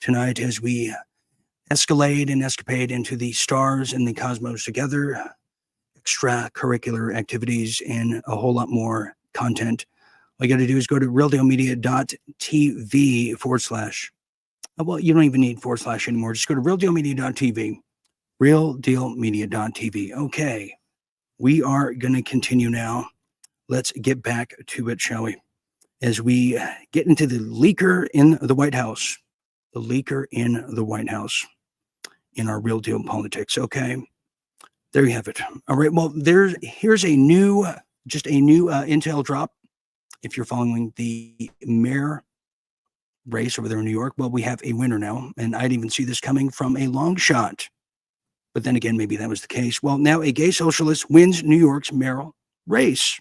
Tonight, as we escalade and escapade into the stars and the cosmos together, extracurricular activities, and a whole lot more content. All you got to do is go to realdealmedia.tv / well, you don't even need / anymore. Just go to realdealmedia.tv, realdealmedia.tv. Okay, we are going to continue now. Let's get back to it, shall we? As we get into the leaker in the White House, the leaker in the White House in our Real Deal Politics. Okay, there you have it. All right, well, here's a new intel drop. If you're following the mayor race over there in New York, well, we have a winner now, and I didn't even see this coming from a long shot. But then again, maybe that was the case. Well, now a gay socialist wins New York's mayoral race.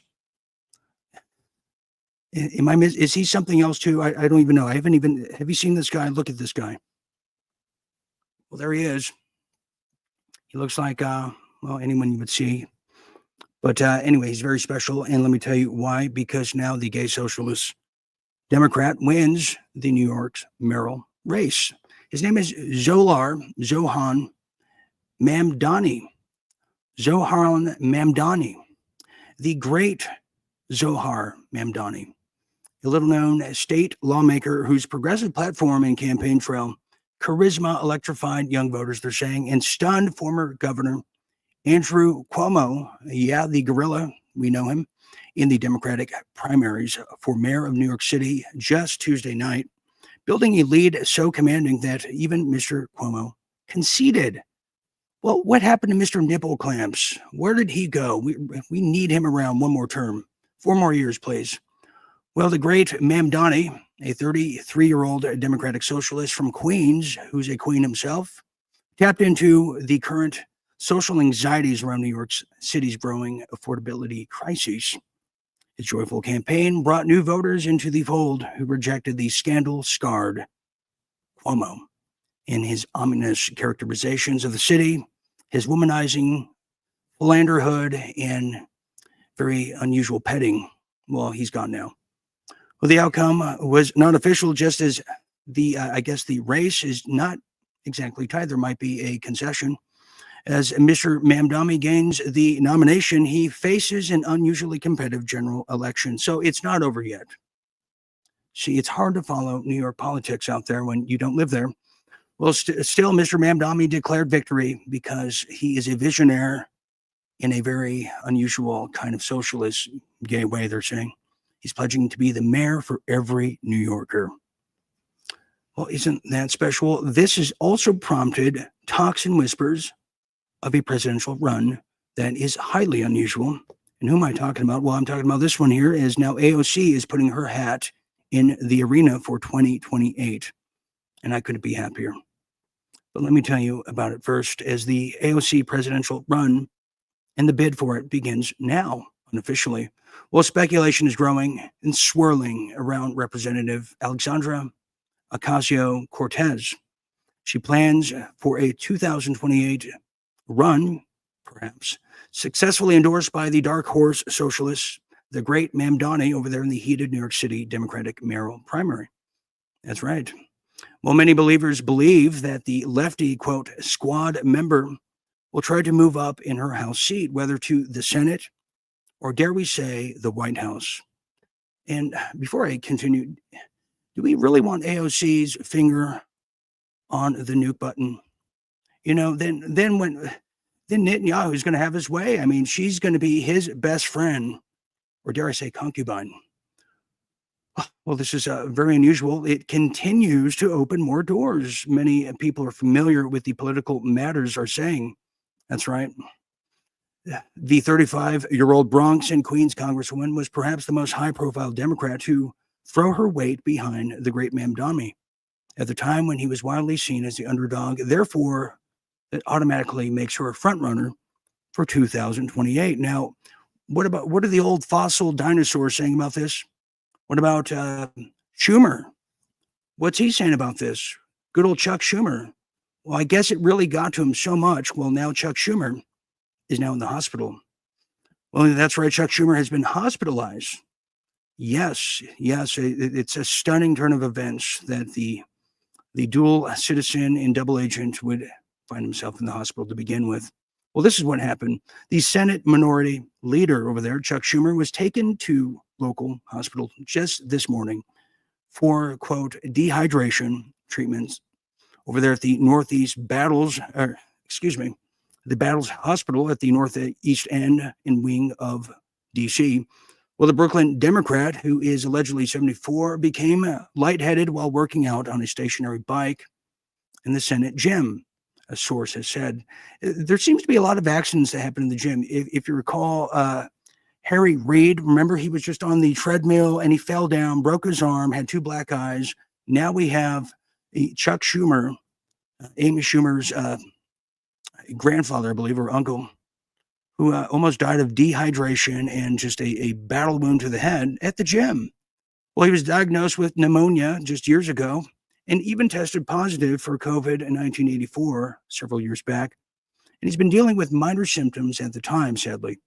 Is he something else too? I don't even know. Have you seen this guy? Look at this guy. Well, there he is. He looks like, anyone you would see. But anyway, he's very special. And let me tell you why. Because now the gay socialist Democrat wins the New York's mayoral race. His name is Zohan Mamdani. Zohan Mamdani. The great Zohar Mamdani. A little-known state lawmaker whose progressive platform and campaign trail charisma electrified young voters, they're saying, and stunned former governor Andrew Cuomo, the gorilla, we know him, in the Democratic primaries for mayor of New York City just Tuesday night, building a lead so commanding that even Mr. Cuomo conceded. Well, what happened to Mr. Nipple Clamps? Where did he go? We need him around one more term. 4 more years, please. Well, the great Mamdani, a 33-year-old Democratic socialist from Queens, who's a queen himself, tapped into the current social anxieties around New York City's growing affordability crises. His joyful campaign brought new voters into the fold who rejected the scandal-scarred Cuomo in his ominous characterizations of the city, his womanizing, philanderhood, and very unusual petting. Well, he's gone now. Well, the outcome was not official, just as the race is not exactly tied. There might be a concession. As Mr. Mamdani gains the nomination, he faces an unusually competitive general election. So it's not over yet. See, it's hard to follow New York politics out there when you don't live there. Well, still, Mr. Mamdani declared victory because he is a visionary in a very unusual kind of socialist gay way, they're saying. He's pledging to be the mayor for every New Yorker. Well, isn't that special? This has also prompted talks and whispers of a presidential run that is highly unusual. And who am I talking about? Well, I'm talking about this one here, is now AOC is putting her hat in the arena for 2028. And I couldn't be happier. But let me tell you about it first, as the AOC presidential run and the bid for it begins now, unofficially. Well, speculation is growing and swirling around Representative Alexandria Ocasio-Cortez. She plans for a 2028 run, perhaps, successfully endorsed by the dark horse socialists, the great Mamdani, over there in the heated New York City Democratic mayoral primary. That's right. Well, many believers believe that the lefty, quote, squad member will try to move up in her House seat, whether to the Senate or, dare we say, the White House. And before I continue, do we really want AOC's finger on the nuke button? You know, then Netanyahu is going to have his way. I mean, she's going to be his best friend, or dare I say concubine. Well, this is very unusual. It continues to open more doors. Many people are familiar with the political matters are saying. That's right. The 35-year-old Bronx and Queens Congresswoman was perhaps the most high-profile Democrat to throw her weight behind the great Mamdani at the time when he was widely seen as the underdog. Therefore, it automatically makes her a frontrunner for 2028. Now, what are the old fossil dinosaurs saying about this? What about Schumer? What's he saying about this? Good old Chuck Schumer. Well, I guess it really got to him so much. Well, now Chuck Schumer is now in the hospital. Well, that's right. Chuck Schumer has been hospitalized. Yes, it's a stunning turn of events that the dual citizen and double agent would find himself in the hospital to begin with. Well, this is what happened. The Senate Minority Leader over there, Chuck Schumer, was taken to local hospital just this morning for, quote, dehydration treatments over there at the Northeast Battles, the Battles Hospital at the Northeast End and wing of D.C. Well, the Brooklyn Democrat, who is allegedly 74, became lightheaded while working out on a stationary bike in the Senate gym, a source has said. There seems to be a lot of accidents that happen in the gym. If you recall, Harry Reid, remember, he was just on the treadmill and he fell down, broke his arm, had 2 black eyes. Now we have Chuck Schumer, Amy Schumer's grandfather, I believe, or uncle, who almost died of dehydration and just a battle wound to the head at the gym. Well, he was diagnosed with pneumonia just years ago and even tested positive for COVID in 1984, several years back. And he's been dealing with minor symptoms at the time, sadly.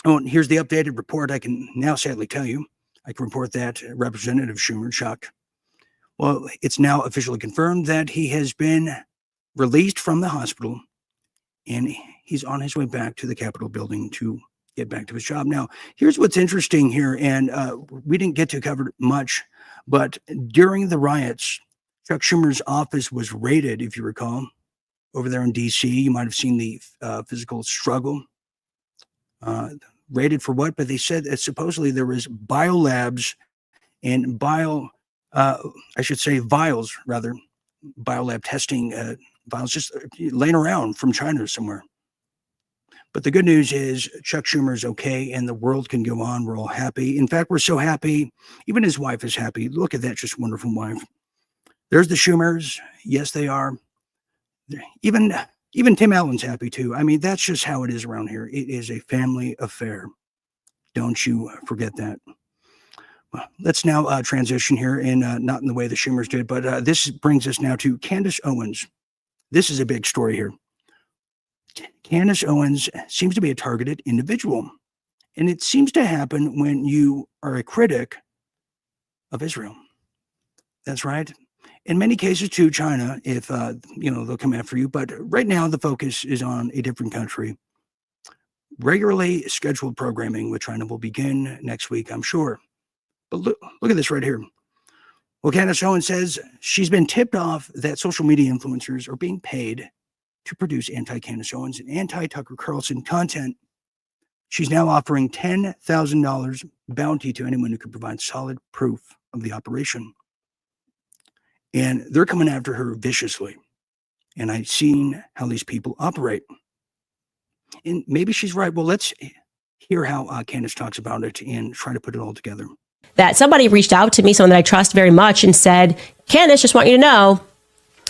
Oh, and here's the updated report. I can now sadly tell you. I can report that Representative Schumer, Chuck, well, it's now officially confirmed that he has been released from the hospital and he's on his way back to the Capitol building to get back to his job. Now, here's what's interesting here, and we didn't get to cover it much, but during the riots, Chuck Schumer's office was raided, if you recall, over there in D.C. You might have seen the physical struggle. Raided for what? But they said that supposedly there was biolabs and vials, rather, biolab testing vials just laying around from China somewhere. But the good news is Chuck Schumer is okay and the world can go on. We're all happy. In fact, we're so happy. Even his wife is happy. Look at that, just wonderful wife. There's the Schumers. Yes, they are. Even Tim Allen's happy too. I mean, that's just how it is around here. It is a family affair. Don't you forget that. Well, let's now transition here, and not in the way the Schumers did, but this brings us now to Candace Owens. This is a big story here. Candace Owens seems to be a targeted individual, and it seems to happen when you are a critic of Israel. That's right. In many cases, too, China, if they'll come after you. But right now, the focus is on a different country. Regularly scheduled programming with China will begin next week, I'm sure. But look at this right here. Well, Candace Owens says she's been tipped off that social media influencers are being paid to produce anti-Candace Owens and anti-Tucker Carlson content. She's now offering $10,000 bounty to anyone who can provide solid proof of the operation. And they're coming after her viciously. And I've seen how these people operate. And maybe she's right. Well, let's hear how Candace talks about it and try to put it all together. That somebody reached out to me, someone that I trust very much, and said, Candace, just want you to know,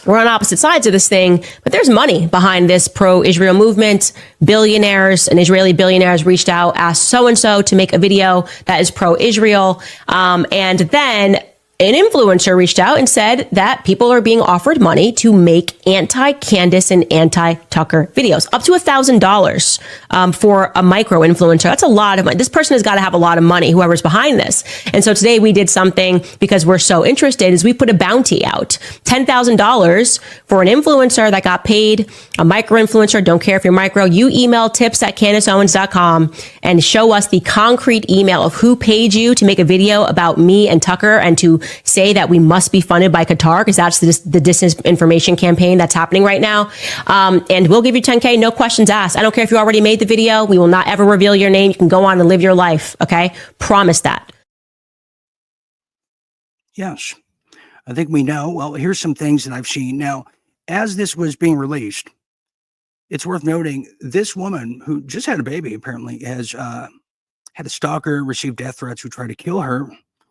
we're on opposite sides of this thing, but there's money behind this pro-Israel movement. Billionaires and Israeli billionaires reached out, asked so-and-so to make a video that is pro-Israel. And then an influencer reached out and said that people are being offered money to make anti-Candace and anti-Tucker videos, up to $1,000 for a micro influencer. That's a lot of money. This person has got to have a lot of money, whoever's behind this. And so today we did something because we're so interested, is we put a bounty out, $10,000 for an influencer that got paid, a micro influencer. Don't care if you're micro. You email tips@CandaceOwens.com and show us the concrete email of who paid you to make a video about me and Tucker and to say that we must be funded by Qatar, because that's the disinformation campaign that's happening right now. And we'll give you $10K, no questions asked. I don't care if you already made the video. We will not ever reveal your name. You can go on and live your life. Okay? Promise that. Yes. I think we know. Well, here's some things that I've seen. Now, as this was being released, it's worth noting this woman who just had a baby apparently has had a stalker, received death threats who tried to kill her.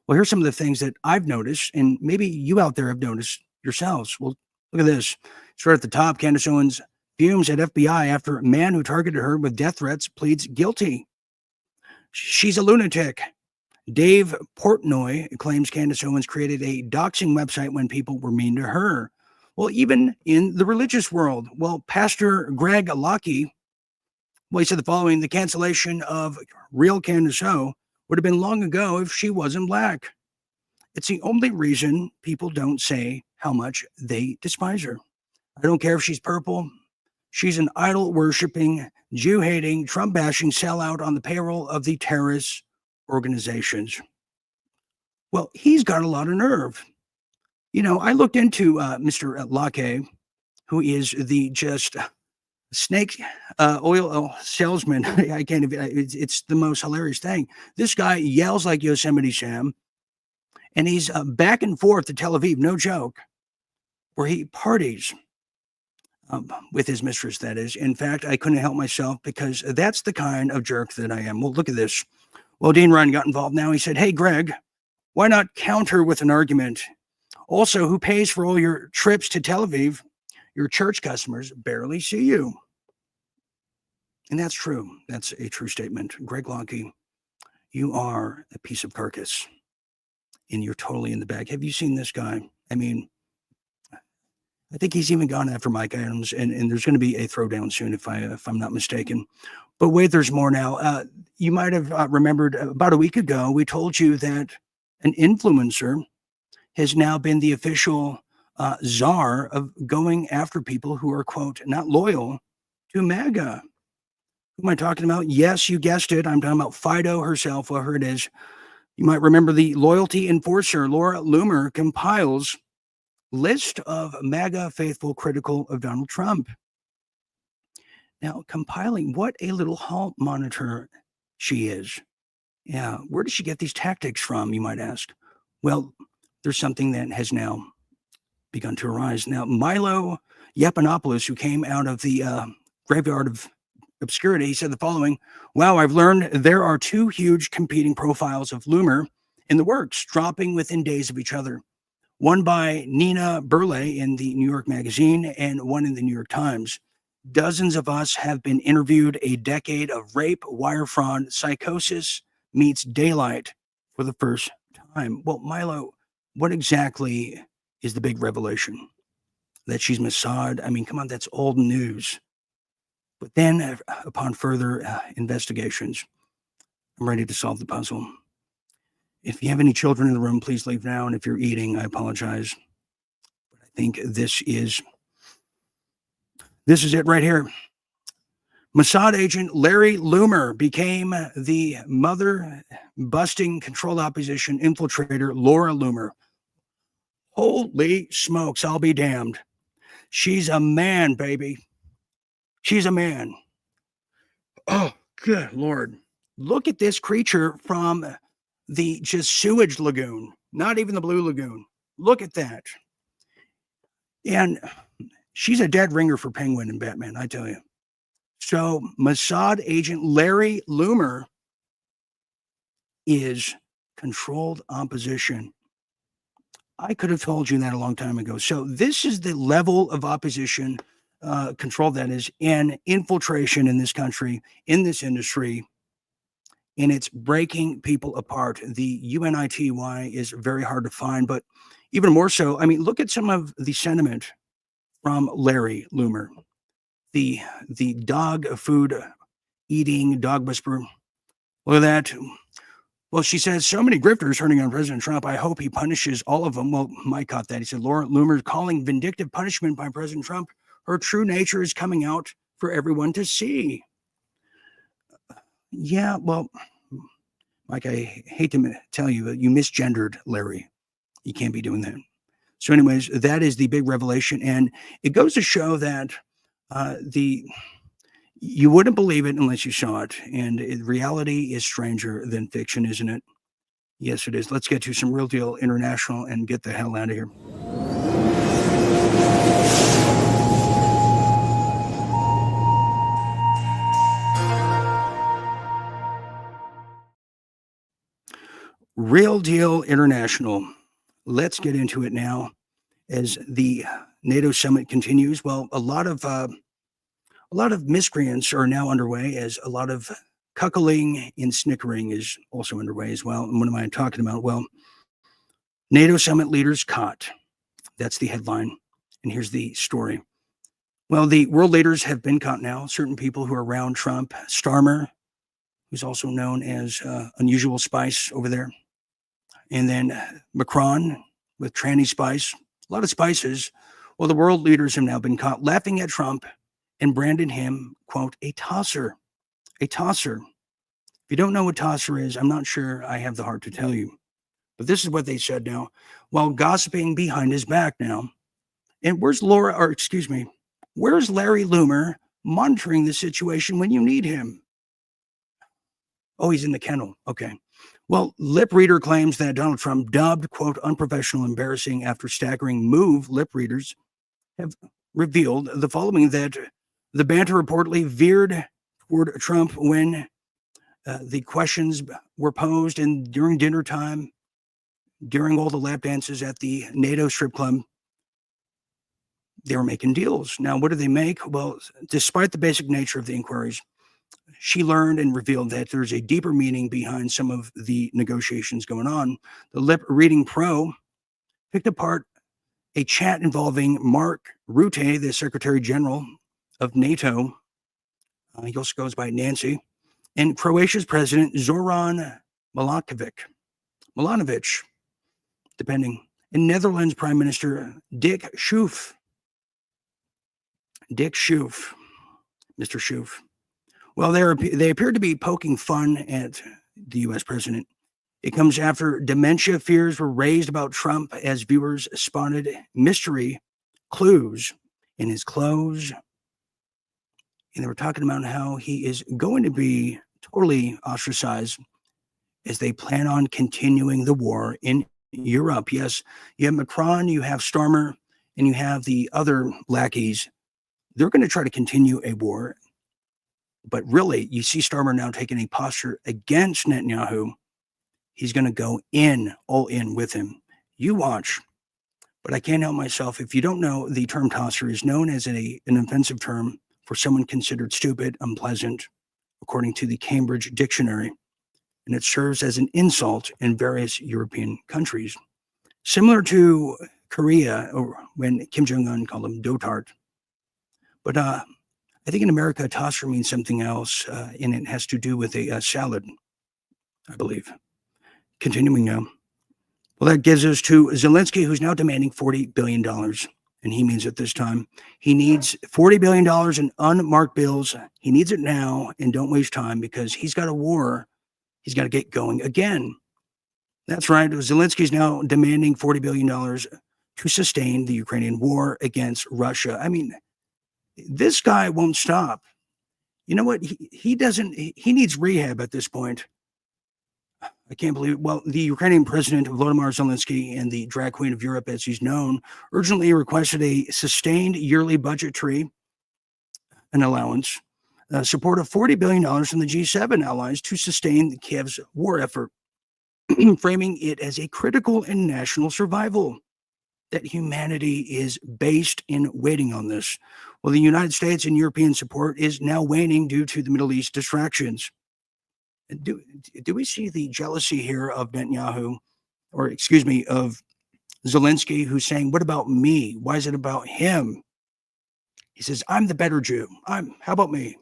Well, here's some of the things that I've noticed, and maybe you out there have noticed yourselves. Well, look at this. Start at the top. Candace Owens fumes at FBI after a man who targeted her with death threats pleads guilty. She's a lunatic. Dave Portnoy claims Candace Owens created a doxing website when people were mean to her. Well, even in the religious world, well, Pastor Greg Lockie, Well, he said the following: the cancellation of real Candace O would have been long ago if she wasn't black. It's the only reason people don't say how much they despise her. I don't care if she's purple. She's an idol-worshiping, Jew-hating, Trump-bashing sellout on the payroll of the terrorist organizations. Well, he's got a lot of nerve. You know, I looked into Mr. Lake, who is the just snake oil salesman. I can't even, it's the most hilarious thing. This guy yells like Yosemite Sam, and he's back and forth to Tel Aviv, no joke, where he parties with his mistress, that is. In fact, I couldn't help myself because that's the kind of jerk that I am. Well, look at this. Well, Dean Ryan got involved now. He said, hey, Greg, why not counter with an argument? Also, who pays for all your trips to Tel Aviv? Your church customers barely see you. And that's true. That's a true statement. Greg Locke, you are a piece of carcass. And you're totally in the bag. Have you seen this guy? I mean, I think he's even gone after Mike Adams, and there's going to be a throwdown soon, if I'm not mistaken. But wait, there's more now. You might have remembered about a week ago, we told you that an influencer has now been the official czar of going after people who are, quote, not loyal to MAGA. Who am I talking about? Yes, you guessed it. I'm talking about Fido herself. Well, here it is. You might remember the loyalty enforcer, Laura Loomer, compiles list of MAGA faithful critical of Donald Trump. Now, compiling, what a little halt monitor she is. Yeah, where does she get these tactics from, you might ask? Well, there's something that has now begun to arise. Now, Milo Yiannopoulos, who came out of the graveyard of obscurity, he said the following: wow, I've learned there are two huge competing profiles of Loomer in the works, dropping within days of each other. One by Nina Burle in the New York Magazine and one in the New York Times. Dozens of us have been interviewed. A decade of rape, wire fraud, psychosis meets daylight for the first time. Well, Milo, what exactly is the big revelation? That she's Mossad? I mean, come on, that's old news. But then, upon further investigations, I'm ready to solve the puzzle. If you have any children in the room, please leave now. And if you're eating, I apologize. But I think this is it right here. Mossad agent Larry Loomer became the mother-busting controlled opposition infiltrator Laura Loomer. Holy smokes, I'll be damned. She's a man, baby. She's a man. Oh, good Lord. Look at this creature from the just sewage lagoon, not even the Blue Lagoon. Look at that. And she's a dead ringer for Penguin and Batman, I tell you. So Mossad agent Larry Loomer is controlled opposition. I could have told you that a long time ago. So this is the level of opposition control that is in infiltration in this country, in this industry, and it's breaking people apart. The UNITY is very hard to find, but even more so, I mean, look at some of the sentiment from Larry Loomer, the dog food eating dog whisperer. Look at that. Well, she says, so many grifters turning on President Trump. I hope he punishes all of them. Well, Mike caught that. He said, Laura Loomer calling vindictive punishment by President Trump. Her true nature is coming out for everyone to see. Yeah, well, Mike, I hate to tell you, you misgendered Larry. You can't be doing that. So anyways, that is the big revelation. And it goes to show that you wouldn't believe it unless you saw it. And reality is stranger than fiction, isn't it? Yes, it is. Let's get to some Real Deal International and get the hell out of here. Real Deal International. Let's get into it now as the NATO summit continues. Well, a lot of miscreants are now underway, as a lot of cuckling and snickering is also underway as well. And what am I talking about? Well, NATO summit leaders caught. That's the headline. And here's the story. Well, the world leaders have been caught now. Certain people who are around Trump, Starmer, who's also known as Unusual Spice over there, and then Macron with tranny spice, a lot of spices. Well, the world leaders have now been caught laughing at Trump and branded him, quote, a tosser. A tosser. If you don't know what tosser is, I'm not sure I have the heart to tell you. But this is what they said now, while gossiping behind his back now. And where's Larry Loomer monitoring the situation when you need him? Oh, he's in the kennel. Okay. Well, lip reader claims that Donald Trump dubbed, quote, unprofessional, embarrassing after staggering move. Lip readers have revealed the following, that the banter reportedly veered toward Trump when the questions were posed, and during dinner time, during all the lap dances at the NATO strip club, they were making deals. Now, what do they make? Well, despite the basic nature of the inquiries, she learned and revealed that there's a deeper meaning behind some of the negotiations going on. The lip reading pro picked apart a chat involving Mark Rutte, the Secretary General of NATO. He also goes by Nancy, and Croatia's President Zoran Milanovic, depending, and Netherlands Prime Minister Dick Schoof. Mr. Schoof. Well, they appear to be poking fun at the U.S. president. It comes after dementia fears were raised about Trump as viewers spotted mystery clues in his clothes. And they were talking about how he is going to be totally ostracized as they plan on continuing the war in Europe. Yes, you have Macron, you have Starmer, and you have the other lackeys. They're going to try to continue a war. But really, you see Starmer now taking a posture against Netanyahu. He's going to go all in with him. You watch. But I can't help myself. If you don't know, the term tosser is known as an offensive term for someone considered stupid, unpleasant, according to the Cambridge Dictionary. And it serves as an insult in various European countries. Similar to Korea, or when Kim Jong-un called him dotard. But I think in America, tosser means something else, and it has to do with a salad, I believe. Continuing now. Well, that gives us to Zelensky, who's now demanding $40 billion, and he means it this time. He needs $40 billion in unmarked bills. He needs it now, and don't waste time, because he's got a war he's got to get going again. That's right. Zelensky's now demanding $40 billion to sustain the Ukrainian war against Russia. I mean, this guy won't stop. You know what? He needs rehab at this point. I can't believe it. Well, the Ukrainian president, Volodymyr Zelensky, and the drag queen of Europe, as he's known, urgently requested a sustained yearly budgetary an allowance, support of $40 billion from the G7 allies to sustain Kiev's war effort, framing it as a critical and national survival. That humanity is based in waiting on this. Well, the United States and European support is now waning due to the Middle East distractions. Do we see the jealousy here of Netanyahu, of Zelensky, who's saying, what about me? Why is it about him? He says, I'm the better Jew. How about me?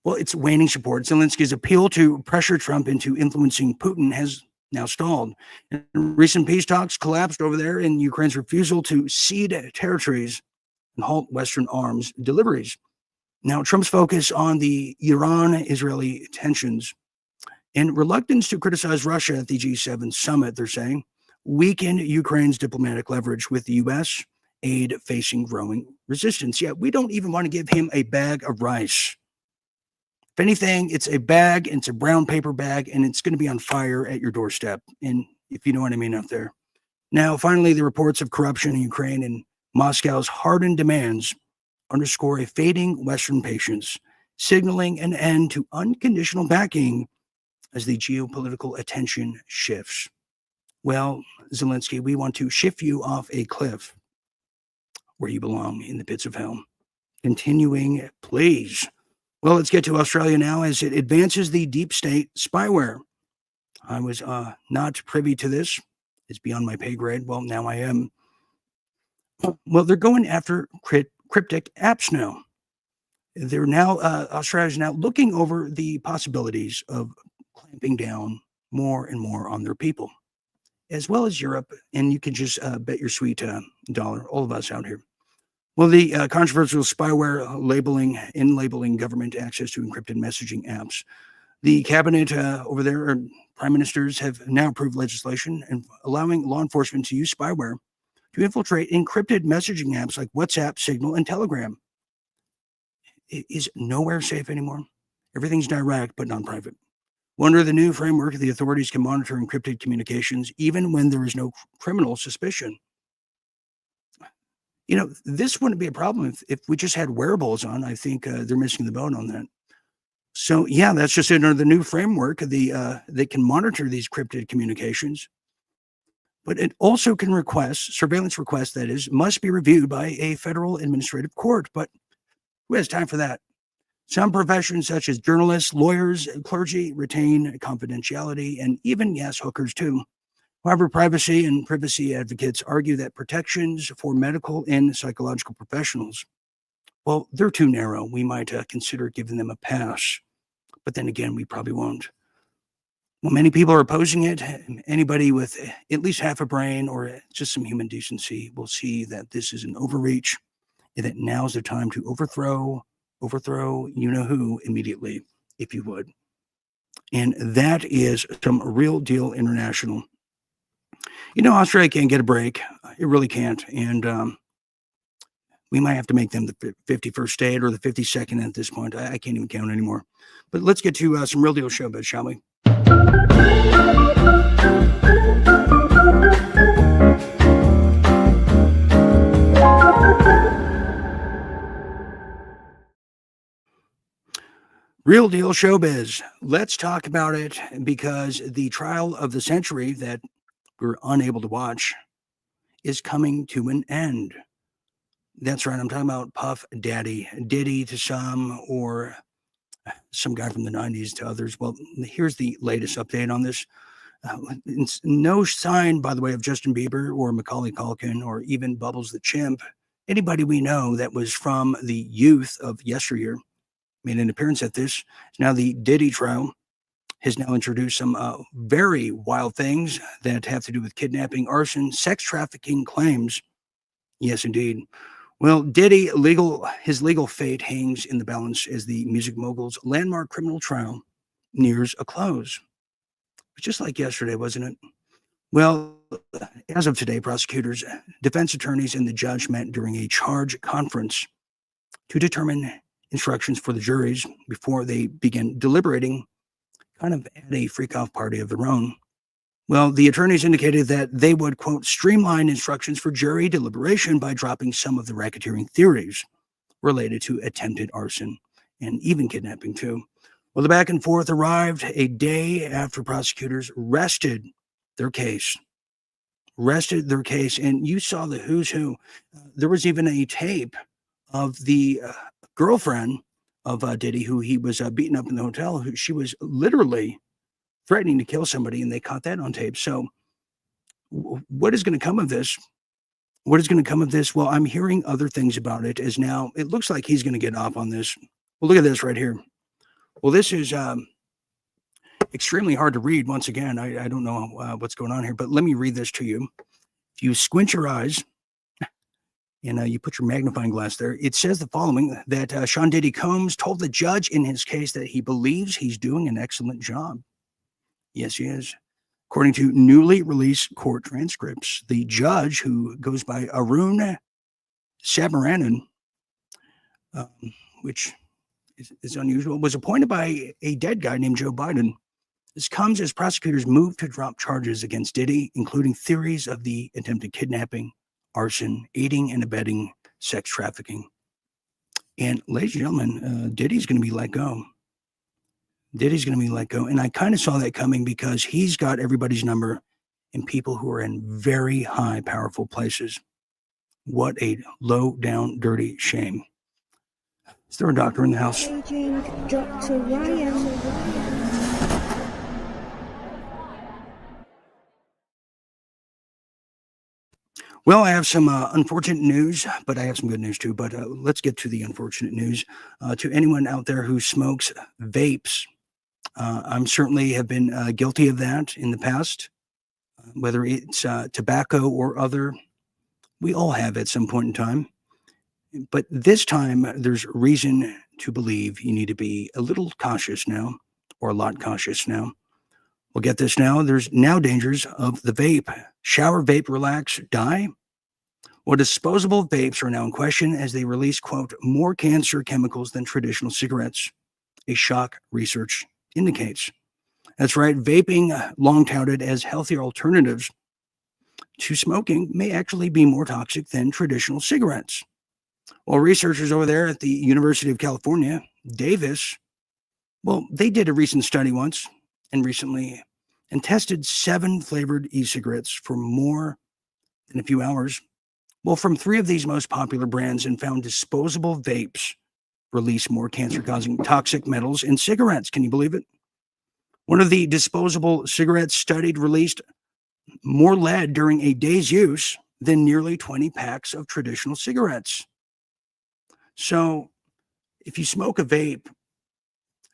Well, it's waning support. Zelensky's appeal to pressure Trump into influencing Putin has now stalled. And recent peace talks collapsed over there in Ukraine's refusal to cede territories and halt Western arms deliveries. Now, Trump's focus on the Iran-Israeli tensions and reluctance to criticize Russia at the G7 summit, they're saying, weakened Ukraine's diplomatic leverage with the U.S. aid facing growing resistance. Yet we don't even want to give him a bag of rice. If anything, it's a bag, it's a brown paper bag, and it's going to be on fire at your doorstep. And if you know what I mean out there. Now, finally, the reports of corruption in Ukraine and Moscow's hardened demands underscore a fading Western patience, signaling an end to unconditional backing as the geopolitical attention shifts. Well, Zelensky, we want to shift you off a cliff where you belong, in the pits of hell. Continuing, please. Well, let's get to Australia now as it advances the deep state spyware. I was not privy to this. It's beyond my pay grade. Well, now I am. Well, they're going after cryptic apps now. They're now, Australia is now looking over the possibilities of clamping down more and more on their people, as well as Europe. And you can just bet your sweet dollar, all of us out here. Well, the controversial spyware labeling government access to encrypted messaging apps. The cabinet over there, prime ministers, have now approved legislation and allowing law enforcement to use spyware to infiltrate encrypted messaging apps like WhatsApp, Signal, and Telegram. It is nowhere safe anymore. Everything's direct, but non-private. Under the new framework, the authorities can monitor encrypted communications even when there is no criminal suspicion. You know, this wouldn't be a problem if we just had wearables on. I think they're missing the boat on that. So, yeah, that's just under the new framework. They can monitor these encrypted communications, but it also can request, surveillance requests, that is, must be reviewed by a federal administrative court. But who has time for that? Some professions, such as journalists, lawyers, and clergy, retain confidentiality, and even, yes, hookers too. However, privacy advocates argue that protections for medical and psychological professionals, well, they're too narrow. We might consider giving them a pass, but then again, we probably won't. Well, many people are opposing it. Anybody with at least half a brain or just some human decency will see that this is an overreach and that now's the time to overthrow you-know-who immediately, if you would. And that is some Real Deal International. You know, Australia can't get a break. It really can't. And we might have to make them the 51st state or the 52nd at this point. I can't even count anymore. But let's get to some Real Deal Showbiz, shall we? Real Deal Showbiz. Let's talk about it, because the trial of the century that we're unable to watch is coming to an end. That's right. I'm talking about Puff Daddy, Diddy to some, or some guy from the 90s to others. Well, here's the latest update on this. It's no sign, by the way, of Justin Bieber or Macaulay Culkin or even Bubbles the Chimp. Anybody we know that was from the youth of yesteryear made an appearance at this. Now the Diddy trial has now introduced some very wild things that have to do with kidnapping, arson, sex trafficking claims. Yes, indeed. Well, Diddy, his legal fate hangs in the balance as the music mogul's landmark criminal trial nears a close. Just like yesterday, wasn't it? Well, as of today, prosecutors, defense attorneys, and the judge met during a charge conference to determine instructions for the juries before they began deliberating, kind of at a freak-off party of their own. Well, the attorneys indicated that they would, quote, streamline instructions for jury deliberation by dropping some of the racketeering theories related to attempted arson and even kidnapping, too. Well, the back and forth arrived a day after prosecutors rested their case. And you saw the who's who. There was even a tape of the girlfriend of Diddy, who he was beating up in the hotel. She was literally threatening to kill somebody, and they caught that on tape. So what is going to come of this? Well, I'm hearing other things about it, as now it looks like he's going to get off on this. Well, look at this right here. Well, this is extremely hard to read. Once again, I don't know what's going on here, but let me read this to you. If you squint your eyes and you put your magnifying glass there, it says the following, that Sean Diddy Combs told the judge in his case that he believes he's doing an excellent job. Yes, he is. According to newly released court transcripts, the judge, who goes by Arun Sabaranan, which is unusual, was appointed by a dead guy named Joe Biden. This comes as prosecutors move to drop charges against Diddy, including theories of the attempted kidnapping, arson, aiding and abetting sex trafficking. And ladies and gentlemen, Diddy's going to be let go. And I kind of saw that coming, because he's got everybody's number and people who are in very high, powerful places. What a low down, dirty shame. Is there a doctor in the house? Dr. Ryan. Well, I have some unfortunate news, but I have some good news too. But let's get to the unfortunate news. To anyone out there who smokes vapes, I'm certainly have been guilty of that in the past, whether it's tobacco or other. We all have at some point in time. But this time, there's reason to believe you need to be a little cautious now, or a lot cautious now. We'll get this now. There's now dangers of the vape. Shower, vape, relax, die. Well, disposable vapes are now in question as they release, quote, more cancer chemicals than traditional cigarettes, a shock research indicates. That's right. Vaping, long touted as healthier alternatives to smoking, may actually be more toxic than traditional cigarettes. Well, researchers over there at the University of California, Davis, well, they did a recent study once and recently and tested 7 flavored e-cigarettes for more than a few hours. Well, from 3 of these most popular brands and found disposable vapes release more cancer-causing toxic metals in cigarettes. Can you believe it? One of the disposable cigarettes studied released more lead during a day's use than nearly 20 packs of traditional cigarettes. So if you smoke a vape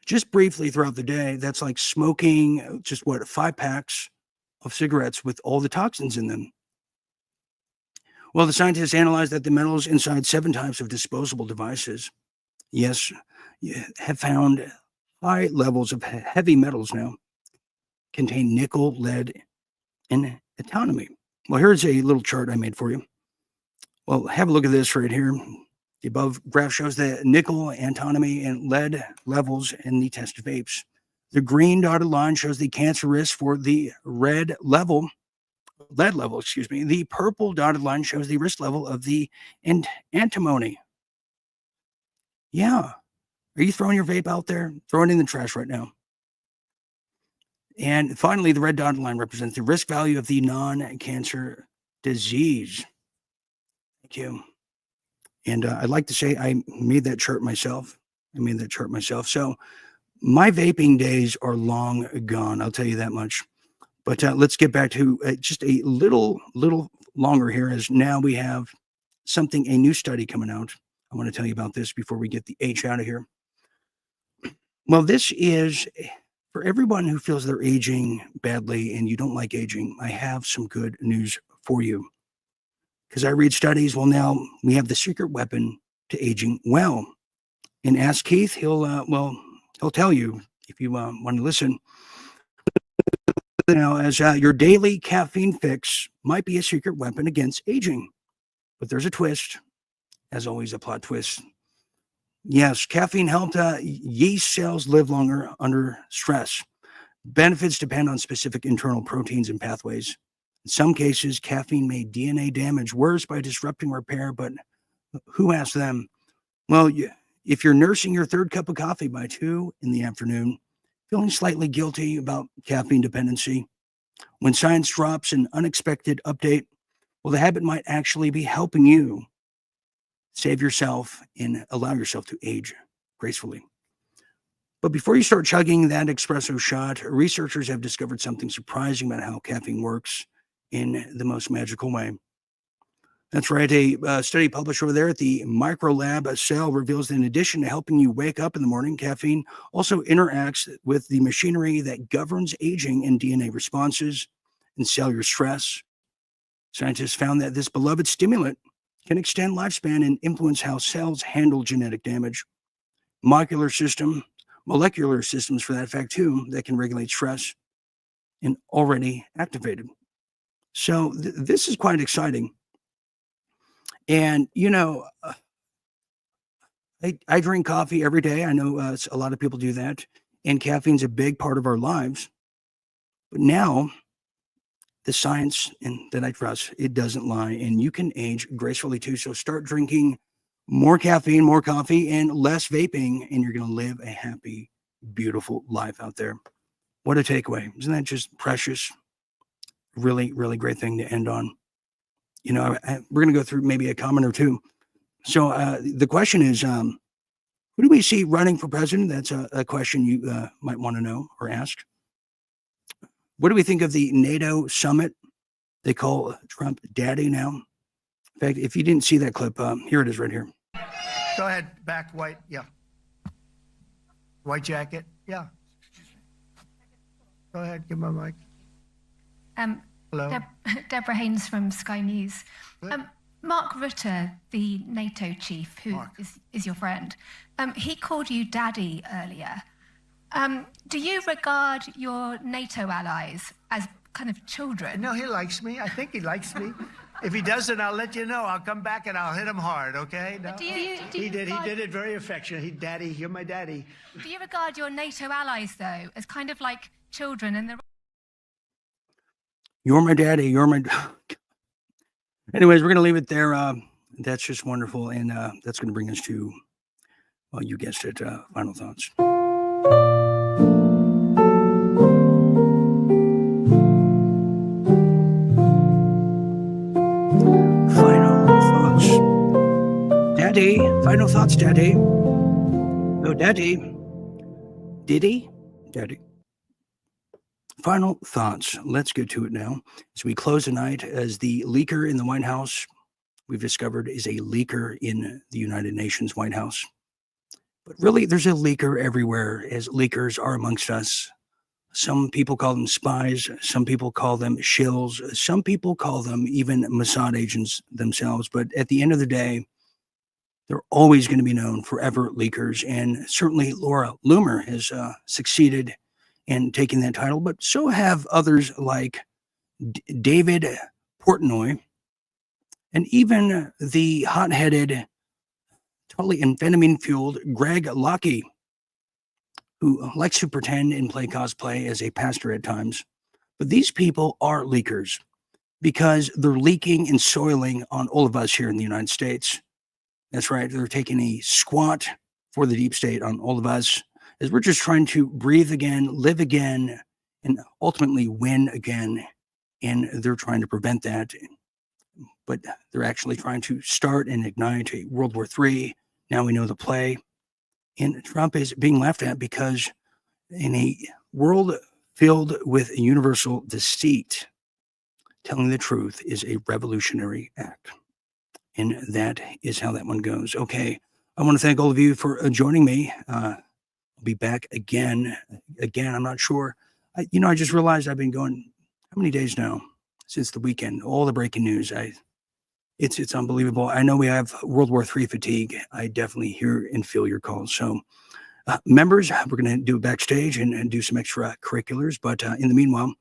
just briefly throughout the day, that's like smoking just 5 packs of cigarettes with all the toxins in them. Well, the scientists analyzed that the metals inside 7 types of disposable devices, yes, have found high levels of heavy metals now, contain nickel, lead, and antimony. Well, here's a little chart I made for you. Well, have a look at this right here. The above graph shows the nickel, antimony, and lead levels in the tested vapes. The green dotted line shows the cancer risk for the lead level. The purple dotted line shows the risk level of the antimony. Yeah. Are you throwing your vape out there? Throw it in the trash right now. And finally, the red dotted line represents the risk value of the non-cancer disease. Thank you. And I'd like to say I made that chart myself. So my vaping days are long gone. I'll tell you that much. But let's get back to just a little longer here, as now we have a new study coming out. I want to tell you about this before we get the H out of here. Well, this is for everyone who feels they're aging badly and you don't like aging. I have some good news for you. Because I read studies, well, now we have the secret weapon to aging well. And ask Keith, he'll tell you if you want to listen. Now, as your daily caffeine fix might be a secret weapon against aging. But there's a twist. As always, a plot twist. Yes, caffeine helped yeast cells live longer under stress. Benefits depend on specific internal proteins and pathways. In some cases, caffeine made DNA damage worse by disrupting repair, but who asked them? Well, if you're nursing your 3rd cup of coffee by 2 in the afternoon, feeling slightly guilty about caffeine dependency, when science drops an unexpected update, well, the habit might actually be helping you save yourself and allow yourself to age gracefully. But before you start chugging that espresso shot, researchers have discovered something surprising about how caffeine works in the most magical way. That's right. A study published over there at the Microlab Cell reveals that in addition to helping you wake up in the morning, caffeine also interacts with the machinery that governs aging and DNA responses and cellular stress. Scientists found that this beloved stimulant can extend lifespan and influence how cells handle genetic damage. Molecular systems for that fact too, that can regulate stress and already activated. So this is quite exciting. And, I drink coffee every day. I know a lot of people do that. And caffeine's a big part of our lives. But now, the science that I trust, it doesn't lie. And you can age gracefully too. So start drinking more caffeine, more coffee, and less vaping. And you're going to live a happy, beautiful life out there. What a takeaway. Isn't that just precious? Really, really great thing to end on. We're going to go through maybe a comment or two. So the question is, who do we see running for president? That's a question you might want to know or ask. What do we think of the NATO summit? They call Trump daddy now. In fact, if you didn't see that clip, here it is right here. Go ahead, back white, yeah. White jacket, yeah. Go ahead, give my mic. Hello. Deborah Haynes from Sky News. Mark Rutte, the NATO chief, who is your friend, he called you daddy earlier. Do you regard your NATO allies as kind of children? No, he likes me. I think he likes me. If he doesn't, I'll let you know. I'll come back and I'll hit him hard, okay? No? He did it very affectionate. Daddy, you're my daddy. Do you regard your NATO allies, though, as kind of like children? And You're my daddy. You're my... Anyways, we're going to leave it there. That's just wonderful. And that's going to bring us to, well, you guessed it, final thoughts. Daddy, final thoughts, Daddy. Oh, Daddy. Diddy? Daddy. Final thoughts. Let's get to it now. As we close tonight, as the leaker in the White House, we've discovered is a leaker in the United Nations White House. But really, there's a leaker everywhere, as leakers are amongst us. Some people call them spies. Some people call them shills. Some people call them even Mossad agents themselves. But at the end of the day, they're always going to be known forever leakers. And certainly Laura Loomer has succeeded in taking that title, but so have others like David Portnoy and even the hot-headed, totally amphetamine-fueled Greg Locke, who likes to pretend and play cosplay as a pastor at times. But these people are leakers because they're leaking and soiling on all of us here in the United States. That's right. They're taking a squat for the deep state on all of us as we're just trying to breathe again, live again, and ultimately win again. And they're trying to prevent that. But they're actually trying to start and ignite a World War III. Now we know the play. And Trump is being laughed at because in a world filled with universal deceit, telling the truth is a revolutionary act. And that is how that one goes. Okay, I want to thank all of you for joining me. I'll be back again. I'm not sure. I just realized I've been going, how many days now? Since the weekend. All the breaking news. It's unbelievable. I know we have World War III fatigue. I definitely hear and feel your calls. So members, we're going to do it backstage and do some extra curriculars. But in the meanwhile,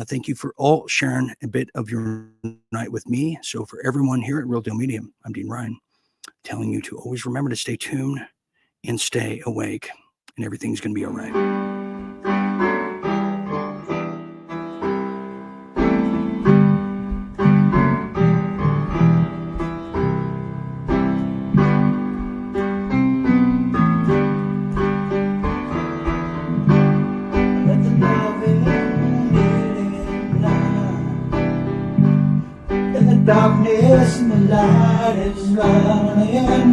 thank you for all sharing a bit of your night with me. So for everyone here at Real Deal Media, I'm Dean Ryan, telling you to always remember to stay tuned and stay awake, and everything's going to be all right. Darkness and the light is running,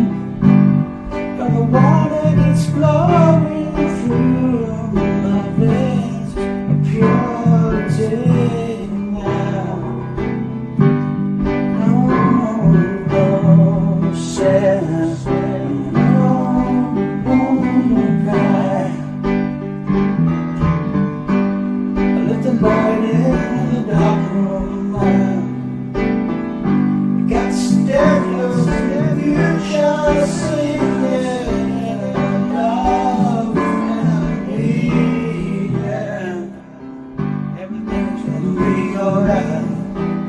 but the water that's flowing through my veins of purity now. No sense, no pride. I let the light in the dark room.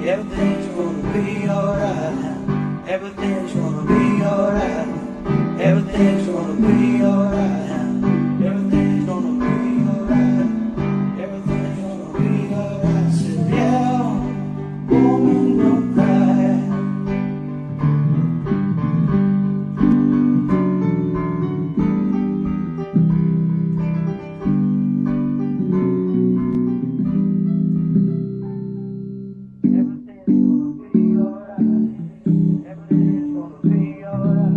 Everything's gonna be alright. Everything's gonna be alright. Everything's gonna be alright. Everything's gonna be alright. Everything's gonna be alright. Said, yeah, woman, don't cry. Everything's gonna be alright. Everything's gonna be alright.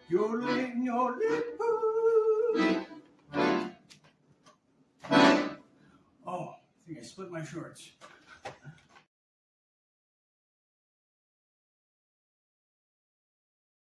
Yodeling, yodeling, ooh. Oh, I think I split my shorts.